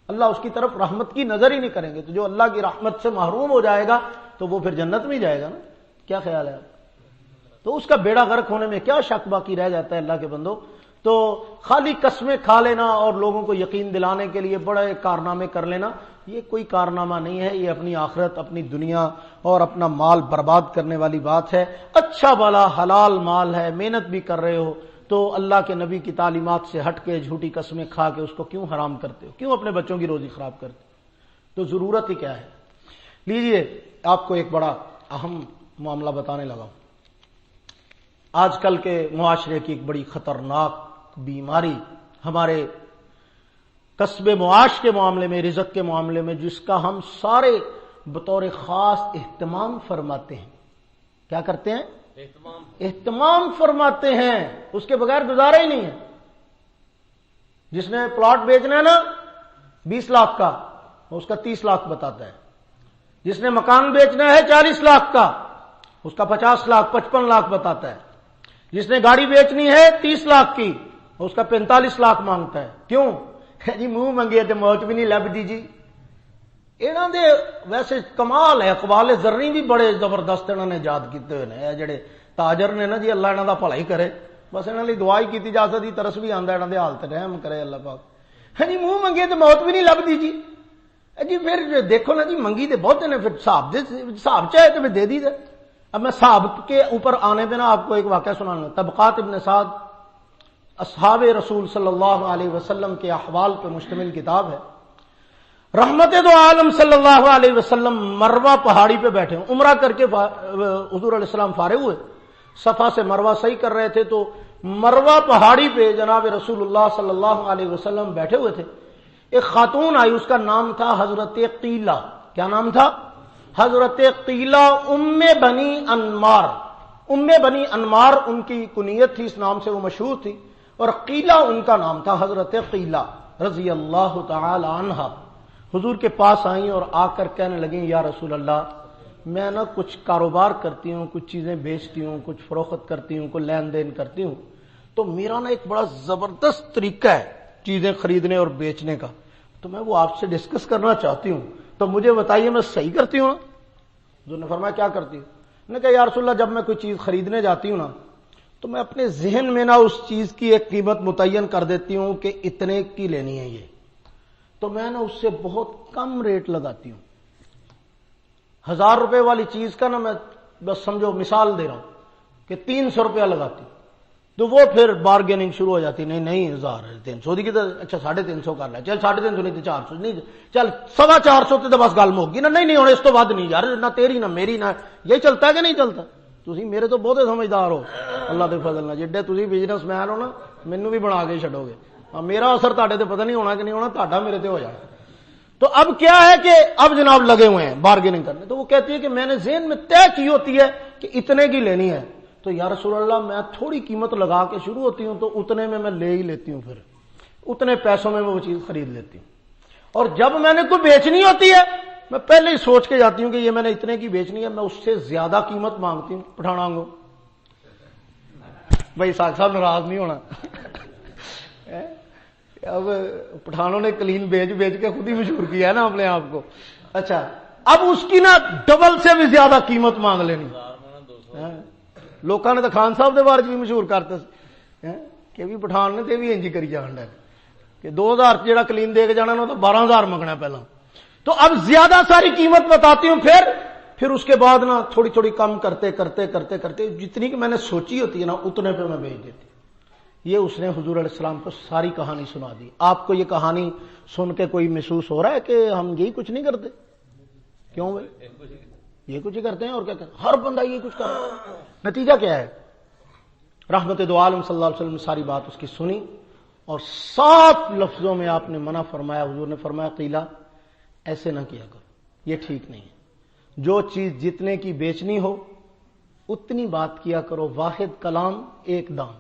اللہ اس کی طرف رحمت کی نظر ہی نہیں کریں گے. تو جو اللہ کی رحمت سے محروم ہو جائے گا تو وہ پھر جنت میں ہی جائے گا نا. کیا خیال ہے؟ تو اس کا بیڑا غرق ہونے میں کیا شک باقی رہ جاتا ہے اللہ کے بندو. تو خالی قسمیں کھا لینا اور لوگوں کو یقین دلانے کے لیے بڑے کارنامے کر لینا، یہ کوئی کارنامہ نہیں ہے، یہ اپنی آخرت، اپنی دنیا اور اپنا مال برباد کرنے والی بات ہے۔ اچھا بھلا حلال مال ہے، محنت بھی کر رہے ہو، تو اللہ کے نبی کی تعلیمات سے ہٹ کے جھوٹی قسمیں کھا کے اس کو کیوں حرام کرتے ہو؟ کیوں اپنے بچوں کی روزی خراب کرتے ہو؟ تو ضرورت ہی کیا ہے؟ لیجئے آپ کو ایک بڑا اہم معاملہ بتانے لگا ہوں۔ آج کل کے معاشرے کی ایک بڑی خطرناک بیماری ہمارے کسب معاش کے معاملے میں، رزق کے معاملے میں، جس کا ہم سارے بطور خاص اہتمام فرماتے ہیں۔ کیا کرتے ہیں؟ اہتمام فرماتے ہیں، اس کے بغیر گزارا ہی نہیں ہے۔ جس نے پلاٹ بیچنا ہے نا 20 لاکھ کا، اس کا 30 لاکھ بتاتا ہے۔ جس نے مکان بیچنا ہے 40 لاکھ کا، اس کا 50 لاکھ 55 لاکھ بتاتا ہے۔ جس نے گاڑی بیچنی ہے 30 لاکھ کی، اس کا 45 لاکھ مانگتا ہے۔ کیوں؟ جی منہ منگے تو موت بھی نہیں لبدی جی۔ انہوں نے ویسے کمال ہے، اقبال زرعی بھی بڑے زبردست انہوں نے یاد کیتے ہوئے نے۔ جڑے تاجر نے نا جی، اللہ انہوں دا بھلا ہی کرے، بس انہوں نے دعا ہی کی جا سکتی، ترس بھی آتا انہوں نے حالت رحم کرے اللہ پاک۔ ہاں جی منہ منگے تو موت بھی نہیں لبدی جی۔ جی پھر دیکھو نا جی، منگی تو بہت نے، پھر حساب چاہے تو دے دی۔ اب میں صحاب کے اوپر آنے پہ نا آپ کو ایک واقعہ سنانا۔ طبقات ابن سعد اصحاب رسول صلی اللہ علیہ وسلم کے احوال پہ مشتمل کتاب ہے۔ رحمت دو عالم صلی اللہ علیہ وسلم مروہ پہاڑی پہ بیٹھے ہوں، عمرہ کر کے حضور علیہ السلام فارغ ہوئے، صفا سے مروہ صحیح کر رہے تھے، تو مروہ پہاڑی پہ جناب رسول اللہ صلی اللہ علیہ وسلم بیٹھے ہوئے تھے۔ ایک خاتون آئی، اس کا نام تھا حضرت قیلہ۔ کیا نام تھا؟ حضرت قیلہ ام بنی انمار۔ ام بنی انمار ان کی کنیت تھی، اس نام سے وہ مشہور تھی، اور قیلہ ان کا نام تھا، حضرت قیلہ رضی اللہ تعالی عنہا۔ حضور کے پاس آئیں اور آ کر کہنے لگیں، یا رسول اللہ، میں نا کچھ کاروبار کرتی ہوں، کچھ چیزیں بیچتی ہوں، کچھ فروخت کرتی ہوں، کچھ لین دین کرتی ہوں، تو میرا نا ایک بڑا زبردست طریقہ ہے چیزیں خریدنے اور بیچنے کا، تو میں وہ آپ سے ڈسکس کرنا چاہتی ہوں، تو مجھے بتائیے میں صحیح کرتی ہوں نا؟ حضور نے فرمایا کیا کرتی ہوں؟ نے کہا یا رسول اللہ، جب میں کوئی چیز خریدنے جاتی ہوں نا، تو میں اپنے ذہن میں نا اس چیز کی ایک قیمت متعین کر دیتی ہوں کہ اتنے کی لینی ہے یہ، تو میں نا اس سے بہت کم ریٹ لگاتی ہوں۔ 1000 روپے والی چیز کا نا میں بس سمجھو مثال دے رہا ہوں کہ 300 روپیہ لگاتی ہوں، تو وہ پھر بارگیننگ شروع ہو جاتی، نہیں 1300 کی تو اچھا 350 کر لیا، چل 350 نہیں تو 400 نہیں، چل 450 تو بس گل مک گئی نا، نہیں ہوں اس تو بعد نہیں یار، نہ تیری نہ میری نہ، یہی چلتا ہے کہ نہیں چلتا؟ تسی میرے تو بہت سمجھدار ہو اللہ دے فضل نال، جڈے تسی بزنس مین ہو نا، مینوں بھی بنا کے چھڈو گے، میرا اثر تہاڈے تے پتہ نہیں ہونا کہ نہیں ہونا، تہاڈا میرے تے ہو جائے۔ تو اب کیا ہے کہ اب جناب لگے ہوئے ہیں بارگیننگ کرنے، تو وہ کہتی ہے کہ میں نے ذہن میں طے کی ہوتی ہے کہ اتنے کی لینی ہے، تو یا رسول اللہ میں تھوڑی قیمت لگا کے شروع ہوتی ہوں، تو اتنے میں لے ہی لیتی ہوں، پھر اتنے پیسوں میں وہ چیز خرید لیتی ہوں، اور جب میں نے کوئی بیچنی ہوتی ہے میں پہلے ہی سوچ کے جاتی ہوں کہ یہ میں نے اتنے کی بیچنی ہے، میں اس سے زیادہ قیمت مانگتی ہوں۔ پٹھانوں کو بھائی ساکھ صاحب ناراض نہیں ہونا، اب پٹھانوں نے کلین بیچ کے خود ہی مشہور کیا ہے نا اپنے آپ کو۔ اچھا اب اس کی نا ڈبل سے بھی زیادہ قیمت مانگ لینی۔ لوگوں نے تو خان صاحب کے بارے بھی مشہور کرتے کہ بھی پٹھان نے تے بھی انج کری جان ڈے کہ 2000 جہاں کلین دے کے جانا نا تو 12000 منگنا پہلا، تو اب زیادہ ساری قیمت بتاتی ہوں، پھر اس کے بعد نا تھوڑی تھوڑی کم کرتے کرتے کرتے کرتے جتنی کہ میں نے سوچی ہوتی ہے نا اتنے پہ میں بیچ دیتی۔ یہ اس نے حضور علیہ السلام کو ساری کہانی سنا دی۔ آپ کو یہ کہانی سن کے کوئی محسوس ہو رہا ہے کہ ہم یہی کچھ نہیں کرتے؟ کیوں بھائی یہ کچھ ہی کرتے ہیں، اور کیا کرتے ہیں؟ ہر بندہ یہ کچھ کر رہا ہے۔ نتیجہ کیا ہے؟ رحمت دو عالم صلی اللہ علیہ وسلم نے ساری بات اس کی سنی اور صاف لفظوں میں آپ نے منع فرمایا۔ حضور نے فرمایا قیلہ ایسے نہ کیا کرو، یہ ٹھیک نہیں ہے، جو چیز جتنے کی بیچنی ہو اتنی بات کیا کرو، واحد کلام ایک دام،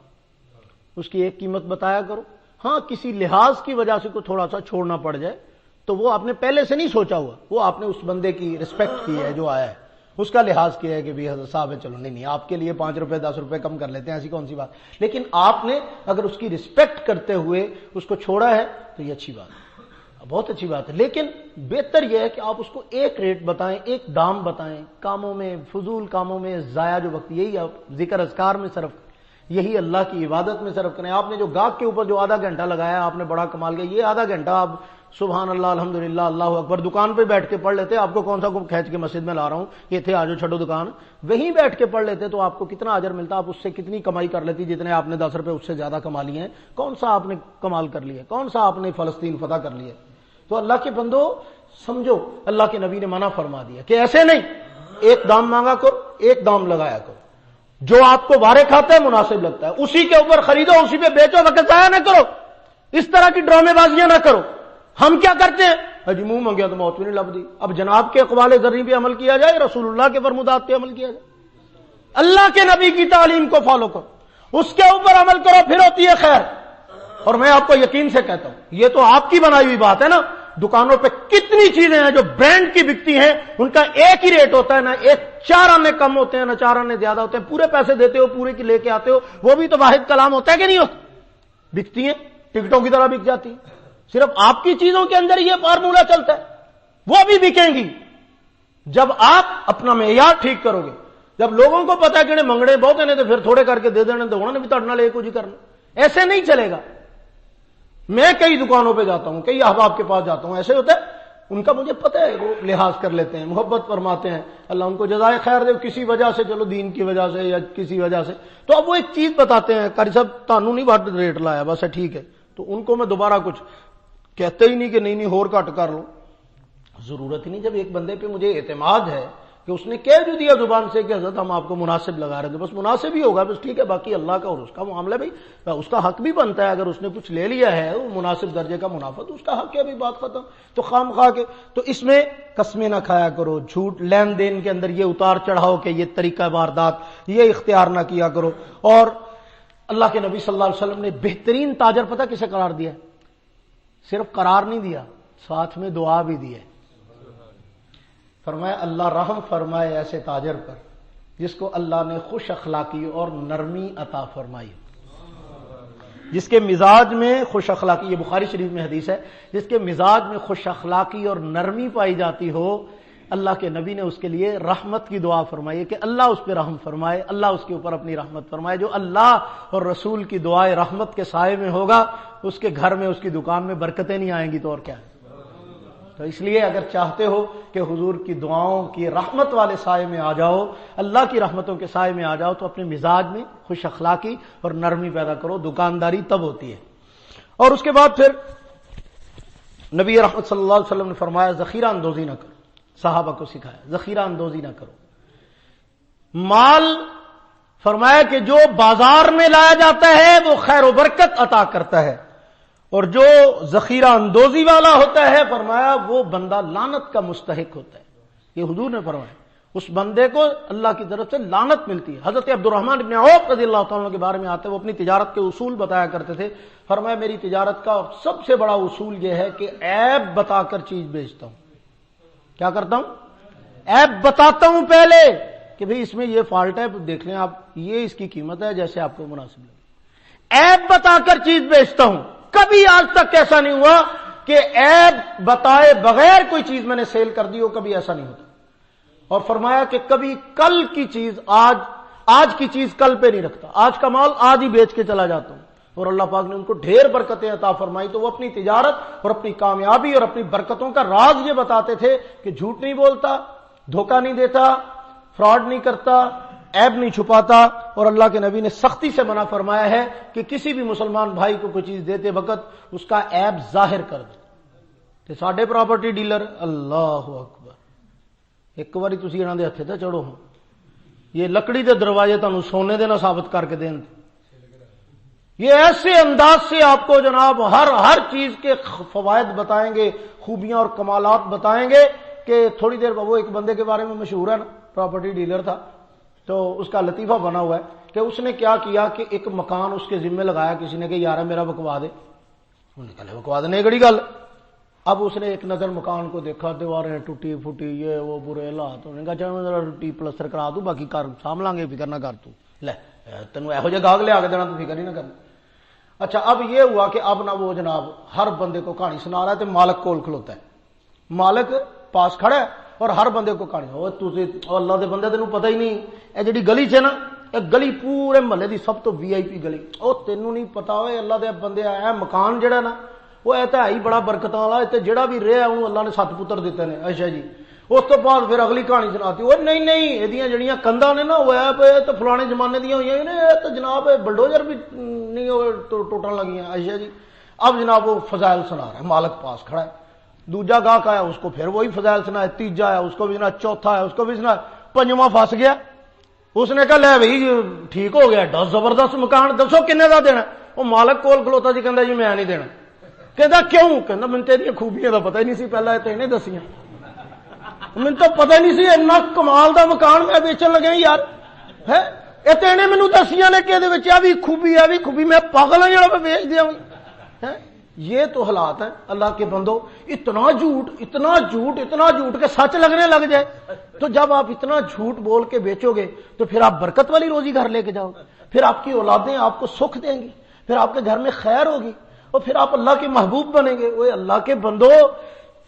اس کی ایک قیمت بتایا کرو۔ ہاں کسی لحاظ کی وجہ سے کوئی تھوڑا سا چھوڑنا پڑ جائے تو وہ آپ نے پہلے سے نہیں سوچا ہوا، وہ آپ نے اس بندے کی رسپیکٹ کی ہے جو آیا ہے، اس کا لحاظ کیا ہے کہ بھی حضرت صاحب ہے، چلو نہیں آپ کے لیے 5 روپے 10 روپے کم کر لیتے ہیں، ایسی کون سی بات۔ لیکن آپ نے اگر اس کی رسپیکٹ کرتے ہوئے اس کو چھوڑا ہے تو یہ اچھی بات ہے، بہت اچھی بات ہے۔ لیکن بہتر یہ ہے کہ آپ اس کو ایک ریٹ بتائیں، ایک دام بتائیں، کاموں میں فضول کاموں میں ضائع جو وقت، یہی آپ ذکر اذکار میں صرف یہی اللہ کی عبادت میں صرف کریں. آپ نے جو گاہک کے اوپر جو آدھا گھنٹہ لگایا آپ نے بڑا کمال کیا. یہ آدھا گھنٹہ آپ سبحان اللہ الحمدللہ اللہ اکبر دکان پہ بیٹھ کے پڑھ لیتے. آپ کو کون سا کھینچ کے مسجد میں لا رہا ہوں یہ تھے آجو چھڈو دکان, وہیں بیٹھ کے پڑھ لیتے تو آپ کو کتنا اجر ملتا. آپ اس سے کتنی کمائی کر لیتی جتنے آپ نے 10 روپے اس سے زیادہ کما لیے ہیں. کون سا آپ نے کمال کر لیا, کون سا آپ نے فلسطین فتح کر لیا. تو اللہ کے بندو سمجھو اللہ کے نبی نے منع فرما دیا کہ ایسے نہیں, ایک دام مانگا کرو ایک دام لگایا کرو. جو آپ کو وارے کھاتا ہے مناسب لگتا ہے اسی کے اوپر خریدو اسی پہ بیچو, وقت ضائع نہ کرو, اس طرح کی ڈرامے بازیاں نہ کرو. ہم کیا کرتے ہیں اجی منہ منگیا تو موت بھی نہیں لب دی. اب جناب کے اقوال زرعی پہ عمل کیا جائے, رسول اللہ کے فرمودات پہ عمل کیا جائے, اللہ کے نبی کی تعلیم کو فالو کرو, اس کے اوپر عمل کرو, پھر ہوتی ہے خیر. اور میں آپ کو یقین سے کہتا ہوں یہ تو آپ کی بنائی ہوئی بات ہے نا, دکانوں پہ کتنی چیزیں ہیں جو برانڈ کی بکتی ہیں ان کا ایک ہی ریٹ ہوتا ہے, نہ ایک 4 آنے کم ہوتے ہیں نہ 4 آنے زیادہ ہوتے ہیں. پورے پیسے دیتے ہو پورے کی لے کے آتے ہو, وہ بھی تو واحد کلام ہوتا ہے کہ نہیں ہوتا. بکتی ہیں ٹکٹوں کی طرح بک جاتی ہیں. صرف آپ کی چیزوں کے اندر یہ فارمولہ چلتا ہے, وہ بھی بکیں گی جب آپ اپنا معیار ٹھیک کرو گے. جب لوگوں کو پتا ہے کہ انہیں منگڑے بہت ہیں تو پھر تھوڑے کر کے دے دینے تو انہوں نے بھی تڑنا لے کچھ کرنا. ایسے نہیں چلے گا. میں کئی دکانوں پہ جاتا ہوں, کئی احباب کے پاس جاتا ہوں, ایسے ہوتا ہے ان کا مجھے پتہ ہے, وہ لحاظ کر لیتے ہیں, محبت فرماتے ہیں, اللہ ان کو جزائے خیر دے کسی وجہ سے, چلو دین کی وجہ سے یا کسی وجہ سے. تو اب وہ ایک چیز بتاتے ہیں قاری صاحب تانوں نہیں بڑھ ریٹ لایا بس ٹھیک ہے, تو ان کو میں دوبارہ کچھ کہتے ہی نہیں کہ نہیں اور کٹ کر لو. ضرورت ہی نہیں. جب ایک بندے پہ مجھے اعتماد ہے کہ اس نے کہہ جو دیا زبان سے کہ حضرت ہم آپ کو مناسب لگا رہے تھے, بس مناسب ہی ہوگا بس ٹھیک ہے, باقی اللہ کا اور اس کا معاملہ بھائی اس کا حق بھی بنتا ہے. اگر اس نے کچھ لے لیا ہے وہ مناسب درجے کا منافع تو اس کا حق ہے, ابھی بات ختم. تو خام خواہ کے تو اس میں قسمیں نہ کھایا کرو, جھوٹ لین دین کے اندر یہ اتار چڑھاؤ کہ یہ طریقہ واردات یہ اختیار نہ کیا کرو. اور اللہ کے نبی صلی اللہ علیہ وسلم نے بہترین تاجر پتہ کسے قرار دیا؟ صرف قرار نہیں دیا, ساتھ میں دعا بھی دی ہے. فرمایا اللہ رحم فرمائے ایسے تاجر پر جس کو اللہ نے خوش اخلاقی اور نرمی عطا فرمائی, جس کے مزاج میں خوش اخلاقی, یہ بخاری شریف میں حدیث ہے, جس کے مزاج میں خوش اخلاقی اور نرمی پائی جاتی ہو, اللہ کے نبی نے اس کے لیے رحمت کی دعا فرمائی کہ اللہ اس پہ رحم فرمائے, اللہ اس کے اوپر اپنی رحمت فرمائے. جو اللہ اور رسول کی دعائے رحمت کے سائے میں ہوگا اس کے گھر میں اس کی دکان میں برکتیں نہیں آئیں گی تو اور کیا ہے. تو اس لیے اگر چاہتے ہو کہ حضور کی دعاؤں کی رحمت والے سائے میں آ جاؤ, اللہ کی رحمتوں کے سائے میں آ جاؤ, تو اپنے مزاج میں خوش اخلاقی اور نرمی پیدا کرو. دکانداری تب ہوتی ہے. اور اس کے بعد پھر نبی رحمت صلی اللہ علیہ وسلم نے فرمایا ذخیرہ اندوزی نہ کرو. صحابہ کو سکھایا ذخیرہ اندوزی نہ کرو. مال فرمایا کہ جو بازار میں لایا جاتا ہے وہ خیر و برکت عطا کرتا ہے, اور جو ذخیرہ اندوزی والا ہوتا ہے فرمایا وہ بندہ لعنت کا مستحق ہوتا ہے. یہ حضور نے فرمایا اس بندے کو اللہ کی طرف سے لعنت ملتی ہے. حضرت عبد الرحمن ابن عوف رضی اللہ تعالیٰ کے بارے میں آتے ہیں, وہ اپنی تجارت کے اصول بتایا کرتے تھے. فرمایا میری تجارت کا سب سے بڑا اصول یہ ہے کہ عیب بتا کر چیز بیچتا ہوں. کیا کرتا ہوں؟ عیب بتاتا ہوں پہلے کہ بھئی اس میں یہ فالٹ ہے, دیکھ لیں آپ, یہ اس کی قیمت ہے جیسے آپ کو مناسب لگے. عیب بتا کر چیز بیچتا ہوں. کبھی آج تک ایسا نہیں ہوا کہ عیب بتائے بغیر کوئی چیز میں نے سیل کر دی ہو, کبھی ایسا نہیں ہوتا. اور فرمایا کہ کبھی کل کی چیز آج کی چیز کل پہ نہیں رکھتا, آج کا مال آج ہی بیچ کے چلا جاتا ہوں. اور اللہ پاک نے ان کو ڈھیر برکتیں عطا فرمائی. تو وہ اپنی تجارت اور اپنی کامیابی اور اپنی برکتوں کا راز یہ بتاتے تھے کہ جھوٹ نہیں بولتا, دھوکہ نہیں دیتا, فراڈ نہیں کرتا, عیب نہیں چھپاتا. اور اللہ کے نبی نے سختی سے منع فرمایا ہے کہ کسی بھی مسلمان بھائی کو کوئی چیز دیتے وقت اس کا عیب ظاہر کر دے. کہ ساڈے پراپرٹی ڈیلر, اللہ اکبر, ایک باری تسی انہاں دے ہتھے تے چڑھو ہاں, یہ لکڑی دے دروازے تانوں سونے دے نہ ثابت کر کے دین. یہ ایسے انداز سے آپ کو جناب ہر چیز کے فوائد بتائیں گے, خوبیاں اور کمالات بتائیں گے کہ تھوڑی دیر وہ ایک بندے کے بارے میں مشہور ہے نا, پراپرٹی ڈیلر تھا, تو اس کا لطیفہ بنا ہوا ہے کہ اس نے کیا کیا کہ ایک مکان اس کے ذمہ لگایا کسی نے کہ یار میرا بکوا دے. انہوں نے کہا بکوا دینے گڑی گل. اب اس نے ایک نظر مکان کو دیکھا, دیواریں ٹوٹی پھوٹی, یہ وہ برے حالات. انہوں نے کہا چلو ذرا ٹی پلسٹر کرا دوں, باقی کار سامبھلاں گے, فکر نہ کر. تو لے تینوں یہو جہ گاہک لیا کے دینا, تو فکر ہی نہ کرنا. اچھا اب یہ ہوا کہ اب نہ وہ جناب ہر بندے کو کہانی سنا رہا ہے, تو مالک کول کھلوتا ہے, مالک پاس کھڑا ہے اور ہر بندے کو کہانی, اللہ دے بندے تینوں پتہ ہی نہیں, اے جڑی گلی چ نا ایک گلی پورے محلے دی سب تو وی آئی پی گلی، او تینوں نہیں پتا ہوئے اللہ دے بندے اے مکان جڑا نا وہ اے تے ہی بڑا برکتاں والا تے جڑا بھی رہیا انہوں اللہ نے 7 پتر دیتے نے۔ اچھا جی، اس تو بعد پھر اگلی کہانی سناتی، وہ نہیں یہ جڑیاں کندا نے نا وہ تو فلانے زمانے دیا ہوئی ہیں، یہ تو جناب بلڈوزر بھی نہیں ٹوٹن لگی ہیں۔ اچھا جی، اب جناب وہ فضائل سنا رہا ہے، مالک پاس کھڑا ہے، دوجا گاہک آیا اس کو پھر وہی فضائل سنا ہے، تیجا آیا اس کو بھی سنا، چوتھا آیا اس کو بھی سنا، پنجواں پھنس گیا۔ اس نے کہا لے بھائی ٹھیک ہو گیا، زبردست مکان، دسو کنے دا دینا؟ وہ مالک کول کھلوتا جی کہندا جی میں نہیں دینا۔ کہندا کیوں؟ کہندا مینوں تیری خوبیاں دا پتہ ہی نہیں سی، پہلا تے نے دسیاں، مجھے تو پتہ نہیں سی اتنا کمال دا مکان میں بیچن لگا یار، ہے یہ تو انہیں مینوں دسیاں نے کہ بھی خوبی میں پاگل ہوں جڑا میں بیچ دیا ہوں۔ یہ تو حالات ہیں اللہ کے بندو، اتنا جھوٹ کہ سچ لگنے لگ جائے۔ تو جب آپ اتنا جھوٹ بول کے بیچو گے تو پھر آپ برکت والی روزی گھر لے کے جاؤ گے، پھر آپ کی اولادیں آپ کو سکھ دیں گی، پھر آپ کے گھر میں خیر ہوگی اور پھر آپ اللہ کے محبوب بنیں گے۔ وہ اللہ کے بندو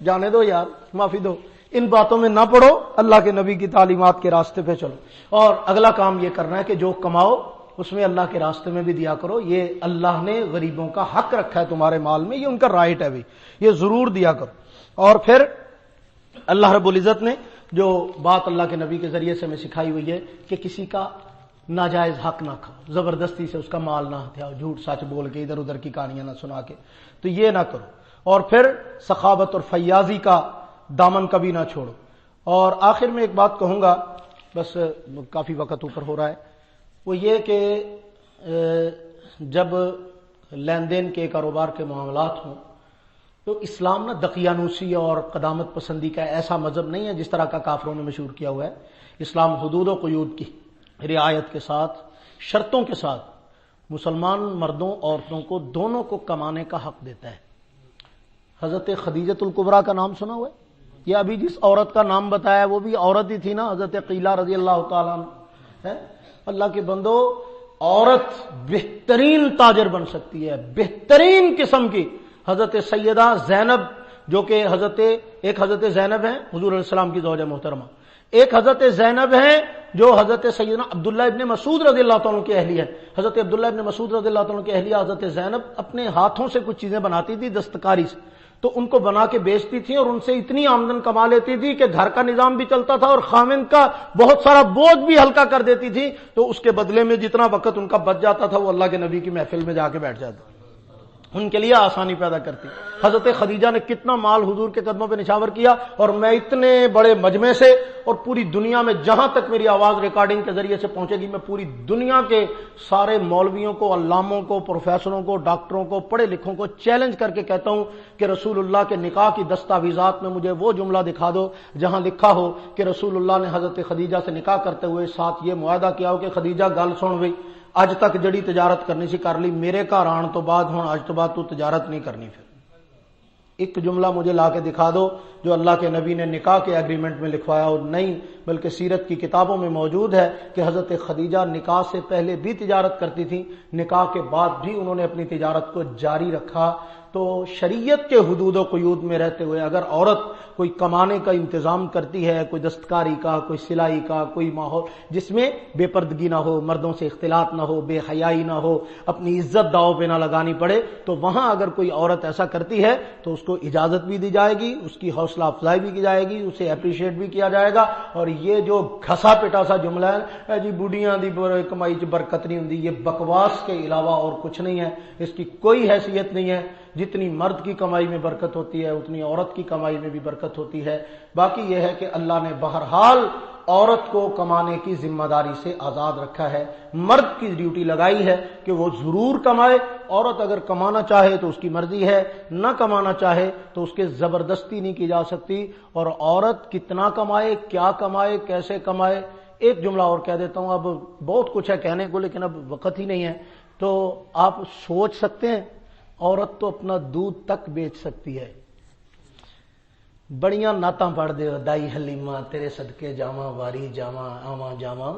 جانے دو یار، معافی دو، ان باتوں میں نہ پڑو، اللہ کے نبی کی تعلیمات کے راستے پہ چلو۔ اور اگلا کام یہ کرنا ہے کہ جو کماؤ اس میں اللہ کے راستے میں بھی دیا کرو، یہ اللہ نے غریبوں کا حق رکھا ہے تمہارے مال میں، یہ ان کا رائٹ ہے بھی، یہ ضرور دیا کرو۔ اور پھر اللہ رب العزت نے جو بات اللہ کے نبی کے ذریعے سے ہمیں سکھائی ہوئی ہے کہ کسی کا ناجائز حق نہ کھاؤ، زبردستی سے اس کا مال نہ ہتھیاؤ، جھوٹ سچ بول کے ادھر ادھر کی کہانیاں نہ سنا کے، تو یہ نہ کرو۔ اور پھر سخاوت اور فیاضی کا دامن کبھی نہ چھوڑو۔ اور آخر میں ایک بات کہوں گا، بس کافی وقت اوپر ہو رہا ہے، وہ یہ کہ جب لین دین کے کاروبار کے معاملات ہوں تو اسلام نہ دقیانوسی اور قدامت پسندی کا ایسا مذہب نہیں ہے جس طرح کا کافروں نے مشہور کیا ہوا ہے۔ اسلام حدود و قیود کی رعایت کے ساتھ، شرطوں کے ساتھ مسلمان مردوں عورتوں کو دونوں کو کمانے کا حق دیتا ہے۔ حضرت خدیجۃ الکبریٰ کا نام سنا ہوا ہے؟ یہ ابھی جس عورت کا نام بتایا وہ بھی عورت ہی تھی نا، حضرت قیلہ رضی اللہ تعالیٰ عنہ۔ اللہ کے بندو، عورت بہترین تاجر بن سکتی ہے، بہترین قسم کی۔ حضرت سیدہ زینب جو کہ ایک حضرت زینب ہیں حضور علیہ السلام کی زوجہ محترمہ، ایک حضرت زینب ہیں جو حضرت سیدنا عبداللہ ابن مسعود رضی اللہ تعالیٰ کی اہلیہ ہے۔ حضرت عبداللہ ابن مسعود رضی اللہ تعالیٰ کی اہلیہ حضرت زینب اپنے ہاتھوں سے کچھ چیزیں بناتی تھی دستکاری سے، تو ان کو بنا کے بیچتی تھی اور ان سے اتنی آمدن کما لیتی تھی کہ گھر کا نظام بھی چلتا تھا اور خاوند کا بہت سارا بوجھ بھی ہلکا کر دیتی تھی، تو اس کے بدلے میں جتنا وقت ان کا بچ جاتا تھا وہ اللہ کے نبی کی محفل میں جا کے بیٹھ جاتا، ان کے لیے آسانی پیدا کرتی۔ حضرت خدیجہ نے کتنا مال حضور کے قدموں پہ نچھاور کیا، اور میں اتنے بڑے مجمع سے اور پوری دنیا میں جہاں تک میری آواز ریکارڈنگ کے ذریعے سے پہنچے گی، میں پوری دنیا کے سارے مولویوں کو، علاموں کو، پروفیسروں کو، ڈاکٹروں کو، پڑھے لکھوں کو چیلنج کر کے کہتا ہوں کہ رسول اللہ کے نکاح کی دستاویزات میں مجھے وہ جملہ دکھا دو جہاں لکھا ہو کہ رسول اللہ نے حضرت خدیجہ سے نکاح کرتے ہوئے ساتھ یہ معاہدہ کیا ہو کہ خدیجہ گل سن بھئی، اج تک جڑی تجارت کرنی سی کر لی، میرے گھر آن تو بعد ہن اج تو بعد تو تجارت نہیں کرنی۔ پھر ایک جملہ مجھے لا کے دکھا دو جو اللہ کے نبی نے نکاح کے ایگریمنٹ میں لکھوایا ہو۔ نہیں، بلکہ سیرت کی کتابوں میں موجود ہے کہ حضرت خدیجہ نکاح سے پہلے بھی تجارت کرتی تھی، نکاح کے بعد بھی انہوں نے اپنی تجارت کو جاری رکھا۔ تو شریعت کے حدود و قیود میں رہتے ہوئے اگر عورت کوئی کمانے کا انتظام کرتی ہے، کوئی دستکاری کا، کوئی سلائی کا، کوئی ماحول جس میں بے پردگی نہ ہو، مردوں سے اختلاط نہ ہو، بے حیائی نہ ہو، اپنی عزت داؤ پہ نہ لگانی پڑے، تو وہاں اگر کوئی عورت ایسا کرتی ہے تو اس کو اجازت بھی دی جائے گی، اس کی حوصلہ افزائی بھی کی جائے گی، اسے اپریشیٹ بھی کیا جائے گا۔ اور یہ جو گھسا پٹا سا جملہ ہے جی بوڑھیاں دی کمائی چ برکت نہیں ہوندی، یہ بکواس کے علاوہ اور کچھ نہیں ہے، اس کی کوئی حیثیت نہیں ہے۔ جتنی مرد کی کمائی میں برکت ہوتی ہے اتنی عورت کی کمائی میں بھی برکت ہوتی ہے۔ باقی یہ ہے کہ اللہ نے بہرحال عورت کو کمانے کی ذمہ داری سے آزاد رکھا ہے، مرد کی ڈیوٹی لگائی ہے کہ وہ ضرور کمائے، عورت اگر کمانا چاہے تو اس کی مرضی ہے، نہ کمانا چاہے تو اس کے زبردستی نہیں کی جا سکتی۔ اور عورت کتنا کمائے، کیا کمائے، کیسے کمائے، ایک جملہ اور کہہ دیتا ہوں، اب بہت کچھ ہے کہنے کو لیکن اب وقت ہی نہیں ہے۔ تو آپ سوچ سکتے ہیں عورت تو اپنا دودھ تک بیچ سکتی ہے۔ بڑیاں نعتاں پڑھ دے ہو، دائی حلیمہ تیرے صدقے جاواں، واری جاواں، آواں جاواں،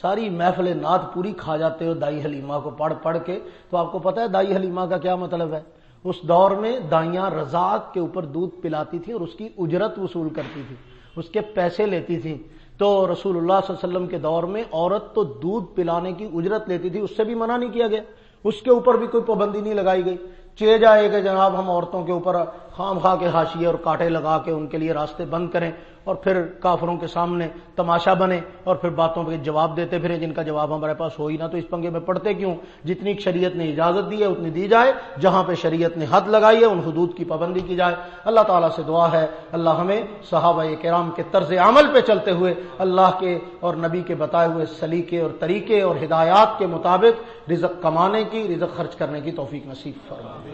ساری محفل نعت پوری کھا جاتے ہو دائی حلیمہ کو پڑھ پڑھ کے۔ تو آپ کو پتہ ہے دائی حلیمہ کا کیا مطلب ہے؟ اس دور میں دائیاں رضاعت کے اوپر دودھ پلاتی تھیں اور اس کی اجرت وصول کرتی تھی، اس کے پیسے لیتی تھیں۔ تو رسول اللہ صلی اللہ علیہ وسلم کے دور میں عورت تو دودھ پلانے کی اجرت لیتی تھی، اس سے بھی منع نہیں کیا گیا، اس کے اوپر بھی کوئی پابندی نہیں لگائی گئی۔ چہ جائے کہ جناب ہم عورتوں کے اوپر خام خواہ کے حاشیے اور کانٹے لگا کے ان کے لیے راستے بند کریں اور پھر کافروں کے سامنے تماشا بنے اور پھر باتوں پہ جواب دیتے پھریں جن کا جواب ہمارے پاس ہو ہی نہ، تو اس پنگے میں پڑتے کیوں؟ جتنی شریعت نے اجازت دی ہے اتنی دی جائے، جہاں پہ شریعت نے حد لگائی ہے ان حدود کی پابندی کی جائے۔ اللہ تعالیٰ سے دعا ہے اللہ ہمیں صحابہ کرام کے طرز عمل پہ چلتے ہوئے اللہ کے اور نبی کے بتائے ہوئے سلیقے اور طریقے اور ہدایات کے مطابق رزق کمانے کی، رزق خرچ کرنے کی توفیق نصیب فرمائے۔